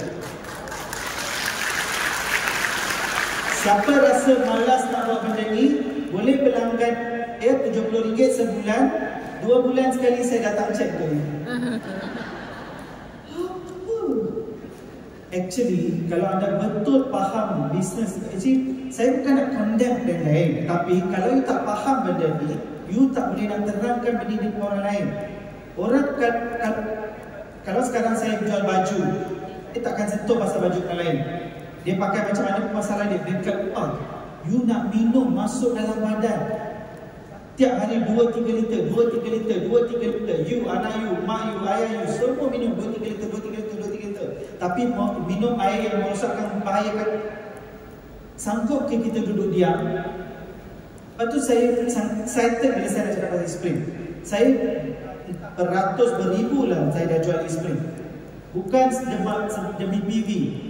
Siapa rasa malas nak buat benda ni, boleh pelanggan RM70 sebulan. 2 bulan sekali saya datang cek tu. Actually, kalau anda betul faham bisnes, saya bukan nak condemn benda lain, tapi kalau you tak faham benda ni, you tak boleh nak terangkan benda ni kepada orang lain. Orang kalau sekarang saya jual baju, dia takkan sentuh pasal baju orang lain. Dia pakai macam mana pun masalah dia. Dia kata, you nak minum masuk dalam badan. Tiap hari 2-3 liter, 2-3 liter, 2-3 liter. You, anak you, mak you, ayah you, semua minum 2-3 liter, 2-3 liter, 2-3 liter. tapi minum air yang merosakkan, membahayakan. Sanggup ke kita duduk diam? Lepas tu saya excited bila saya nak cakap pasal Spring. Saya beratus beribu lah saya dah jual Spring. Bukan demi PV,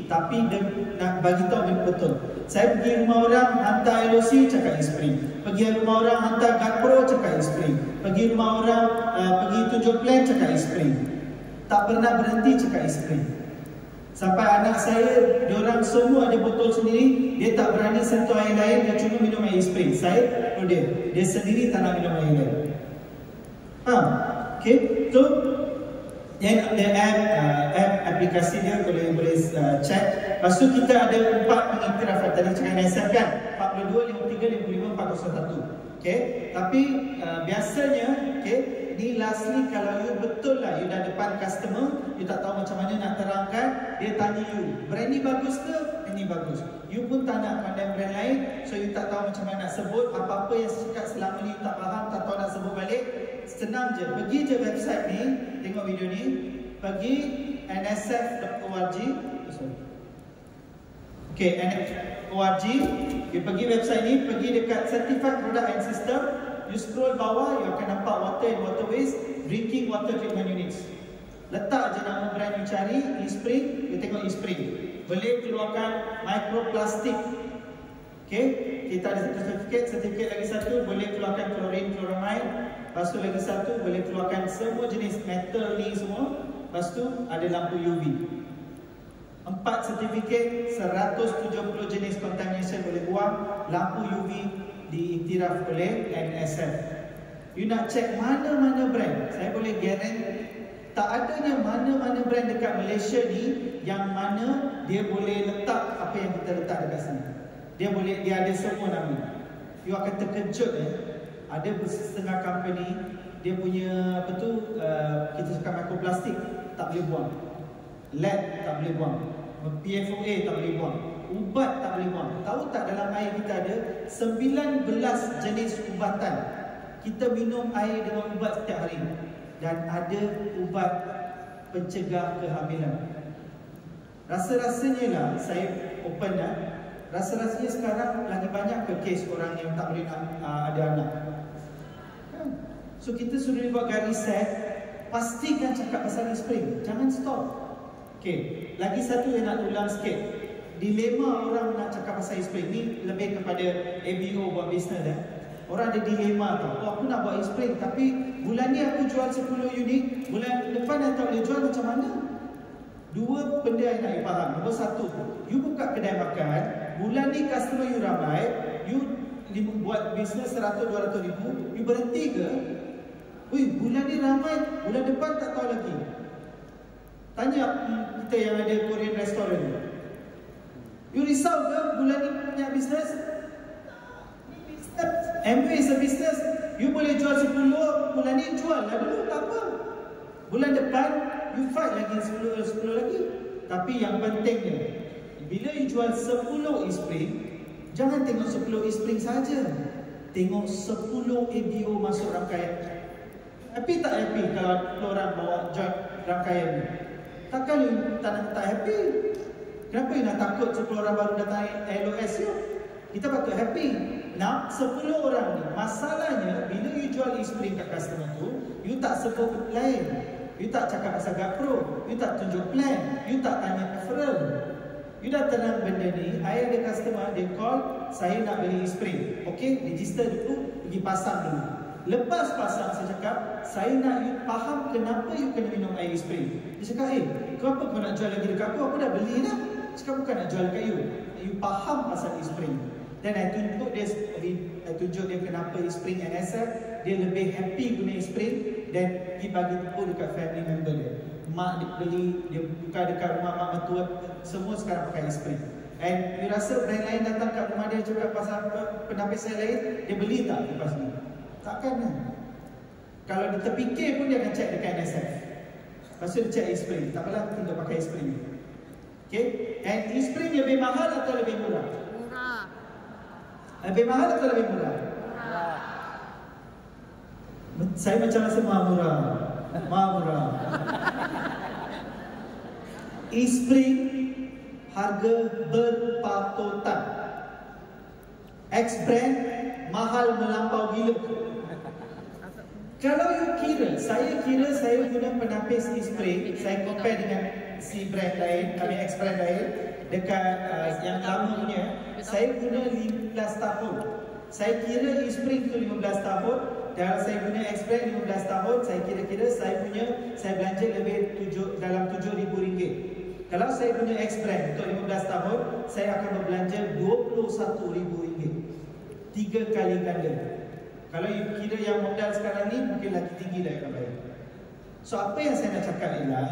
tapi nak bagi tahu yang betul. Saya pergi rumah orang hantar LOC cakap Spring. Pergi rumah orang hantar Guard Pro cakap Spring. Pergi rumah orang pergi tunjuk plan cakap Spring. Tak pernah berhenti cakap Spring. Sampai anak saya, diorang semua ada botol sendiri, dia tak berani sentuh air lain, dia cuma minum air Spring. Saya, dia sendiri tak nak minum air lain. Okay, so then the app aplikasi dia boleh check. Lepas tu kita ada 4 pengiktirafan. Tadi cakap NSF kan, 42, 53, 55, 401. Okay, tapi biasanya, okay, ni lastly kalau you betul lah you dah depan customer, you tak tahu macam mana nak terangkan, dia tanya you, brand ni bagus ke? Ini bagus. You pun tak nak condemn brand lain, so you tak tahu macam mana nak sebut. Apa-apa yang cakap selama ni you tak faham, tak tahu nak sebut balik, senang je, pergi je website ni, tengok video ni, pergi nsf.org. Okay, nsf.org, you pergi website ni, pergi dekat Certified Product and System, you scroll bawah, you akan nampak water and water waste, drinking water treatment units. Letak je nama brand you cari, eSpring, you tengok eSpring. Boleh keluarkan microplastik. Okay, kita ada sertifikat lagi satu, boleh keluarkan klorin, chloramide. Lepas tu lagi satu, boleh keluarkan semua jenis metal ni semua. Lepas tu ada lampu UV. 4 sertifikat, 170 jenis contamination boleh buang. Lampu UV diiktiraf oleh NSF. You nak check mana-mana brand, saya boleh guarantee tak adanya mana-mana brand dekat Malaysia ni yang mana dia boleh letak apa yang kita letak dekat sini. Dia ada semua nama. You akan terkejut ada setengah company dia punya apa tu kita cakap mikroplastik tak boleh buang. Lead tak boleh buang. PFOA tak boleh buang. Ubat tak boleh buang. Tahu tak dalam air kita ada 19 jenis ubatan. Kita minum air dengan ubat setiap hari. Dan ada ubat pencegah kehamilan. Rasa-rasanya lah, saya open lah, rasa-rasanya sekarang lagi banyak ke kes orang yang tak boleh ada anak. So kita sudah buat garis set, pastikan cakap pasal eSpring, jangan stop. Okay, lagi satu yang nak ulang sikit. Dilema orang nak cakap pasal eSpring ni lebih kepada ABO buat bisnes Orang ada dilema tau. Oh, aku nak buat eSpring tapi bulan ni aku jual 10 unit, bulan depan aku tak boleh jual, macam mana? Dua benda yang nak you faham. Nombor satu, you buka kedai makan, bulan ni customer you ramai, you buat bisnes 100-200 ribu, you berhenti ke? Ui, bulan ni ramai, bulan depan tak tahu lagi. Tanya kita yang ada Korean restaurant. You risau ke bulan ni punya bisnes? Amway is a business. You boleh jual 10, bulan ni jual lah dulu, tak apa. Bulan depan you fight lagi 10 lagi. Tapi yang pentingnya, bila you jual 10 eSpring, jangan tengok 10 eSpring saja. Tengok 10 ABO masuk rangkaian. Happy tak happy kalau orang bawa join rangkaian ni? Takkan you tak happy? Kenapa you nak takut 10 orang baru datang LOS you? Kita patut happy. Nah, 10 orang ni, masalahnya bila you jual eSpring kat customer tu, you tak sebut lain. You tak cakap pasal Guard Pro, you tak tunjuk plan, you tak tanya referral. You dah tenang benda ni, I ada customer, dia call, saya nak beli eSpring. Okay, register dulu, pergi pasang dulu. Lepas pasang, saya cakap, saya nak you faham kenapa you kena minum air eSpring. Dia cakap, kenapa kau nak jual lagi dekat aku dah beli dah. Cakap bukan nak jual dekat you. You faham pasal eSpring. Dan I tunjuk dia kenapa eSpring NSF, dia lebih happy guna eSpring dan dia bagi tahu dekat family member dia. Mak dia beli, dia buka dekat rumah mak mertua, semua sekarang pakai eSpring. And you rasa brand lain datang kat rumah dia cakap pasal penapisan lain, dia beli tak lepas ni? Takkan lah. Kalau dia terfikir pun dia akan check dekat NSF. Lepas tu dia check eSpring, tak apalah tinggal pakai eSpring. Okay? And eSpring lebih mahal atau lebih murah? Murah. Lebih mahal atau lebih murah? Murah. Saya macam rasa murah. E-Spring harga berpatutan. X-Brand mahal melampau gila. Kalau you kira saya guna penapis E-Spring, saya compare dengan si brand lain, kami X-Brand lain dekat yang lama punya, saya guna 15 tahun. Saya kira E-Spring tu 15 tahun, dan saya guna X-Brand 15 tahun, saya kira-kira saya belanja lebih dalam RM7,000. Kalau saya guna X-Brand untuk 15 tahun, saya akan berbelanja RM21,000. 3 kali ganda. Kalau you kira yang modal sekarang ni, mungkin lagi tinggi lah yang bayar. So apa yang saya nak cakap ialah,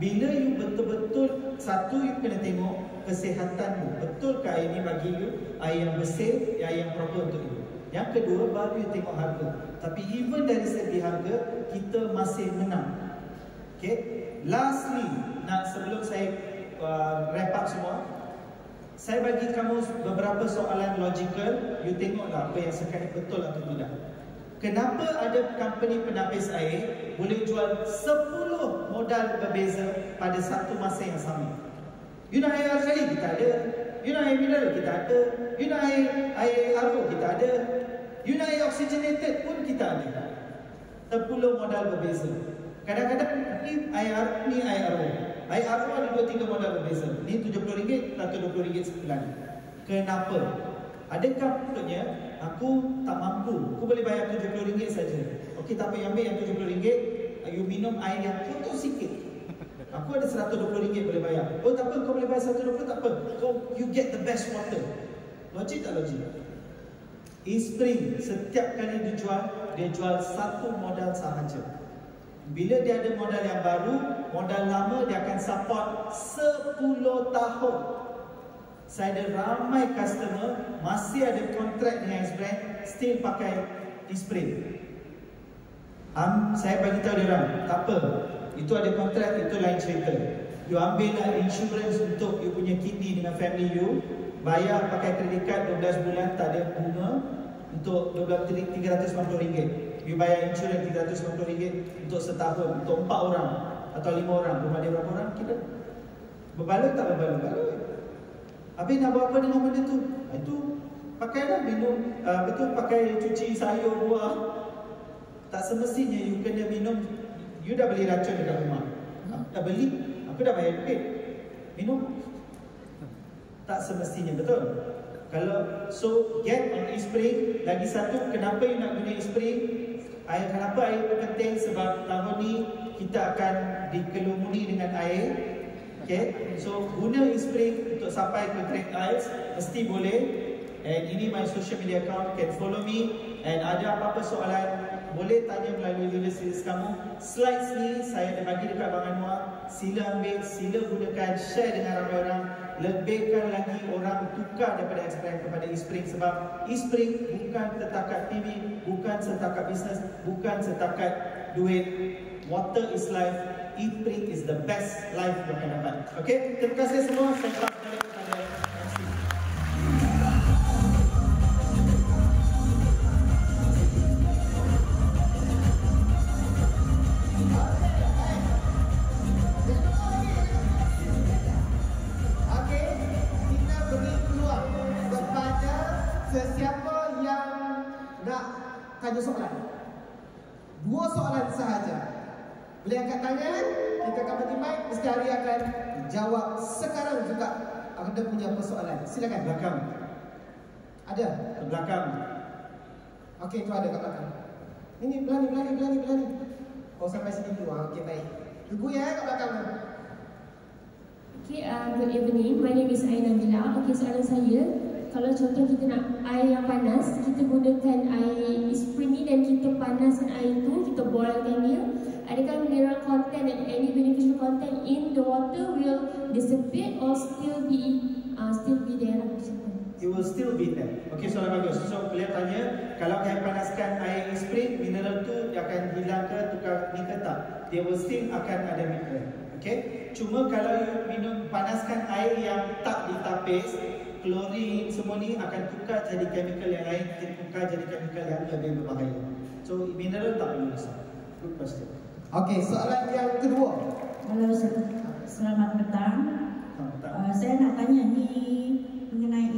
bila you betul-betul, satu you kena tengok kesihatanmu. Betul ke air ni bagi you air yang bersih, air yang proper untuk you. Yang kedua, baru you tengok harga. Tapi even dari segi harga, kita masih menang. Okay, lastly, sebelum saya wrap up semua, saya bagi kamu beberapa soalan logical. You tengoklah apa yang sekarang betul atau tidak. Kenapa ada company penapis air boleh jual 10 modal berbeza pada satu masa yang sama? You nak air alkali, kita ada. You nak air mineral, kita ada. You nak air RO, kita ada. You nak air oxygenated pun kita ada. 10 modal berbeza. Kadang-kadang ni air RO. Air RO ada 2-3 modal berbeza. Ni RM70 atau RM20 sebulan. Kenapa? Adakah patutnya aku tak mampu, aku boleh bayar RM70 saja. Okey, tak apa, yang ambil yang RM70, you minum air yang kotor sikit. Aku ada RM120 boleh bayar. Oh tak apa, kau boleh bayar RM120, tak apa. You get the best water. Logik tak logik? E-Spring setiap kali dia jual satu modal sahaja. Bila dia ada modal yang baru, modal lama dia akan support 10 tahun. Saya ada ramai customer masih ada kontrak dengan X-Brand, still pakai E-Spring. Saya bagi tahu dia orang, tak apa, itu ada kontrak, itu lain cerita. You ambillah insurance untuk you punya kidney dengan family you, bayar pakai kredit card 12 bulan tak ada bunga untuk RM350. You bayar insurans RM350 untuk setahun, untuk 4 orang atau 5 orang. Rumah dia berapa orang? Kira berbaloi tak berbaloi? Habis nak buat apa dengan benda tu? Itu pakailah minum, betul, pakai cuci sayur, buah. Tak semestinya you kena minum. You dah beli racun dekat rumah, dah beli, aku dah bayar duit, minum. Tak semestinya, betul? Kalau so get on E-Spring. Lagi satu, kenapa you nak guna E-Spring? Kenapa air itu penting? Sebab tahun ni kita akan dikelumuni dengan air. Okay, so guna E-Spring untuk sampai ke Great Isles, mesti boleh. And ini my social media account, can follow me. And ada apa-apa soalan, boleh tanya melalui video series kamu. Slides ni saya ada bagi dekat Abang Anwar. Sila ambil, sila gunakan, share dengan ramai orang. Lebihkan lagi orang tukar daripada X-Brand kepada E-Spring. Sebab E-Spring bukan setakat TV, bukan setakat bisnes, bukan setakat duit. Water is life. E-Spring is the best life yang akan dapat. Okay, terima kasih semua. Saya pass balik kepada MC. Okey, kita beri peluang kepada sesiapa yang nak tanya soalan. 2 soalan sahaja. Boleh angkat tangan, kita akan bagi mic, mesti Ari akan jawab sekarang juga. Ada punya persoalan, silakan. Belakang. Ada? Ke belakang. Okey, itu ada kat belakang. Ini belani. Oh, sampai sini dulu. Okey, baik. Tunggu ya kat belakang. Okay, good evening. My name is Aina Bila. Okay, soalan saya, kalau contoh kita nak air yang panas, kita gunakan air E-Spring ni dan kita panaskan air tu, kita boilkan dia. Adakah mineral content and any beneficial content in the water will dissipate or still be there? It will still be there. Okay, soalan bagus. So, beliau tanya, kalau saya panaskan air E-Spring, mineral tu dia akan hilang ke, tukar ni ke tak? Dia will still akan ada mineral. Okay? Cuma kalau you panaskan air yang tak ditapis, klorin semua ni akan tukar jadi chemical yang lain, tukar jadi chemical yang lebih berbahaya. So, mineral tak perlu risau. Good question. Okey, soalan yang kedua. Kalau Selamat petang. Saya nak tanya ni mengenai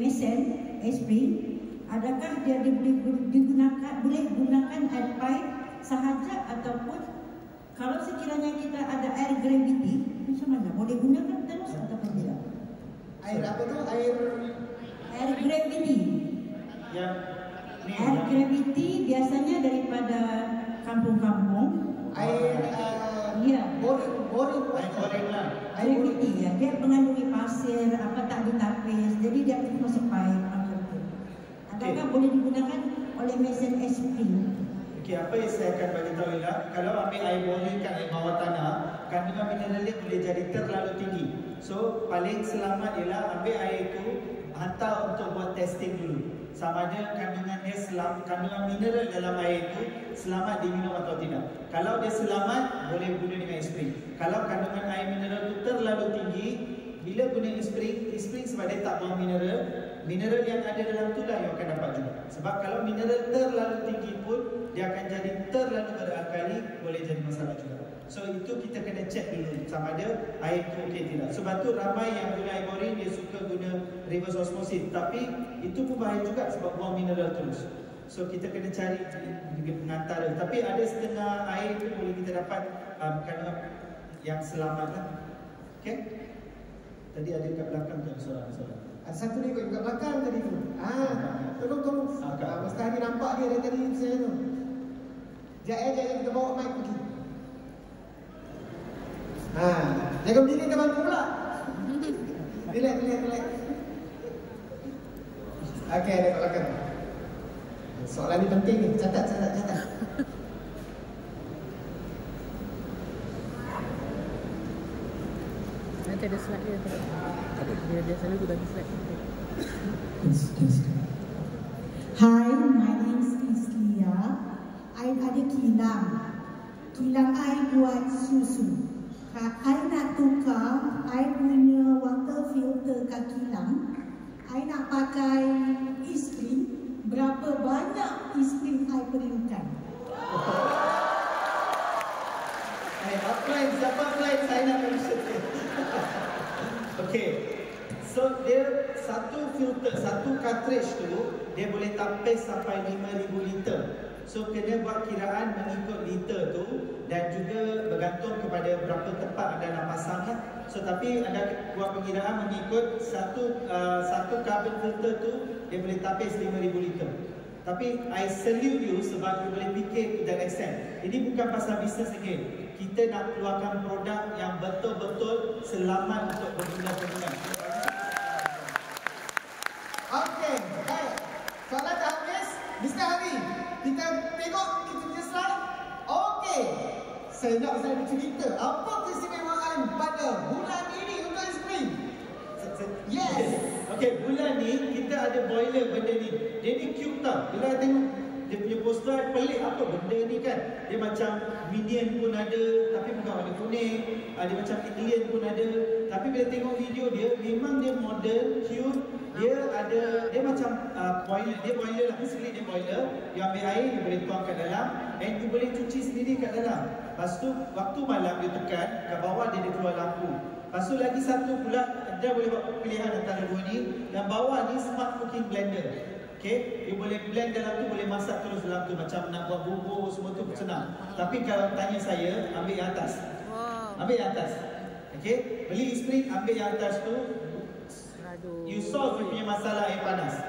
mesin Esprit. Adakah dia boleh gunakan air pipe sahaja ataupun kalau sekiranya kita ada air gravity, macam mana? Boleh gunakan terus ataupun tidak? Air apa tu? Air gravity. Air gravity biasanya daripada kampung-kampung. Air gravity ya. Dia mengandungi pasir, apa tak ditapis. Jadi dia masuk pipe macam tu. Adakah boleh digunakan oleh mesin Esprit? Okey, apa yang saya akan bagi tahu ialah kalau ambil air boring kat air bawah tanah, kandungan mineral dia boleh jadi terlalu tinggi. So, paling selamat ialah ambil air itu, hantar untuk buat testing dulu. Sama ada kandungan mineral dalam air itu selamat diminum atau tidak. Kalau dia selamat, boleh guna dengan Esprit. Kalau kandungan air mineral itu terlalu tinggi, bila guna Esprit sebab dia tak buang mineral yang ada dalam tu lah yang akan dapat juga. Sebab kalau mineral terlalu tinggi pun, dia akan jadi terlalu beralkali, boleh jadi masalah juga. So itu kita kena check dulu sama ada air tu okey tidak. Sebab tu ramai yang guna air boring dia suka guna reverse osmosis, tapi itu pun bahaya juga sebab buang mineral terus. So kita kena cari pengantara. Tapi ada setengah air tu boleh kita dapat kandungan yang selamat lah. Okay? Tadi ada kat belakang tu soalan. Ada satu ni kat belakang tadi tu. Tolong. Mas tadi nampak dia dari tadi saya tu. Jap kita bawa mic pergi. Jaga berdiri depan aku pula. Relax. Okey, ada kat belakang. Soalan ni penting ni. Catat. Nanti ada slide dia. Dia selalu tu bagi slide. Hi, my name is Lia. I ada kilang. Kilang I buat susu. I nak tukar I punya water filter kat kilang. I nak pakai Esprit. Berapa banyak Esprit I perlukan? Siapa plan saya nak permission. Okey. So dia satu filter, satu cartridge tu dia boleh tapis sampai 5,000 liter. So kena buat kiraan mengikut liter tu dan juga bergantung kepada berapa tempat anda nak pasang lah. So tapi anda buat pengiraan mengikut satu carbon filter tu dia boleh tapis 5,000 liter. Tapi I salute you sebab you boleh fikir to that extent. Ini bukan pasal bisnes lagi. Kita nak keluarkan produk yang betul-betul selamat untuk pengguna-pengguna. Okey, baik. Soalan dah habis. Mr. Hari, kita tengok kita punya slide. Okey. Saya nak bercerita. Apa keistimewaan pada bulan ini untuk Esprit? Yes. Okey, bulan ni kita ada boiler benda ni. Dia ni cute tau. Bila tengok dia punya poster pelik apa benda ni kan. Dia macam Minion pun ada tapi bukan warna kuning. Dia macam alien pun ada. Tapi bila tengok video dia memang dia modern, cute. Dia macam boiler. Dia boiler lah. Basically dia boiler. You ambil air, you boleh tuang kat dalam and you boleh cuci sendiri kat dalam. Lepas tu waktu malam dia tekan kat bawah dia keluar lampu. Lepas tu lagi satu pula dia boleh buat pilihan antara dua ni. Yang bawah ni smart cooking blender. Okay, you boleh blend dalam tu, boleh masak terus dalam tu. Macam nak buat bubur semua tu senang. Tapi kalau tanya saya, ambil yang atas. Ambil yang atas. Okay, beli Esprit, ambil yang atas tu. You solve you punya masalah air panas.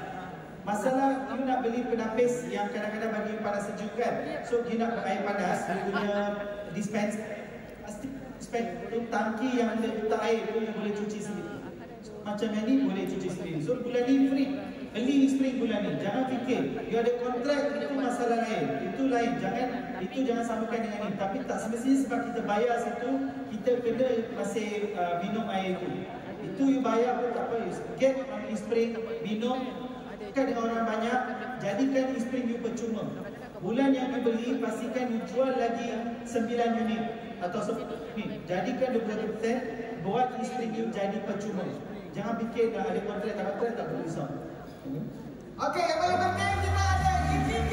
Masalah you nak beli penapis yang kadang-kadang bagi panas sejuk kan. So you nak air panas, you guna dispense tu tangki yang ada letak air tu you boleh cuci sendiri. Macam yang ni boleh cuci sendiri. So bulan ni free. Beli Esprit bulan ni. Jangan fikir you ada kontrak itu masalah lain. Itu lain. Jangan samakan dengan ni. Tapi tak semestinya sebab kita bayar situ kita kena masih minum air itu. Itu you bayar pun tak apa. You get on Esprit, minum kan dengan orang banyak. Jadikan Esprit you percuma. Bulan yang you beli pastikan you jual lagi 9 unit atau 10 unit. Jadikan 20% buat Esprit you jadi percuma. Jangan fikir dah ada kontrak tak perlu risau. Okey, yang paling penting kita ada EVP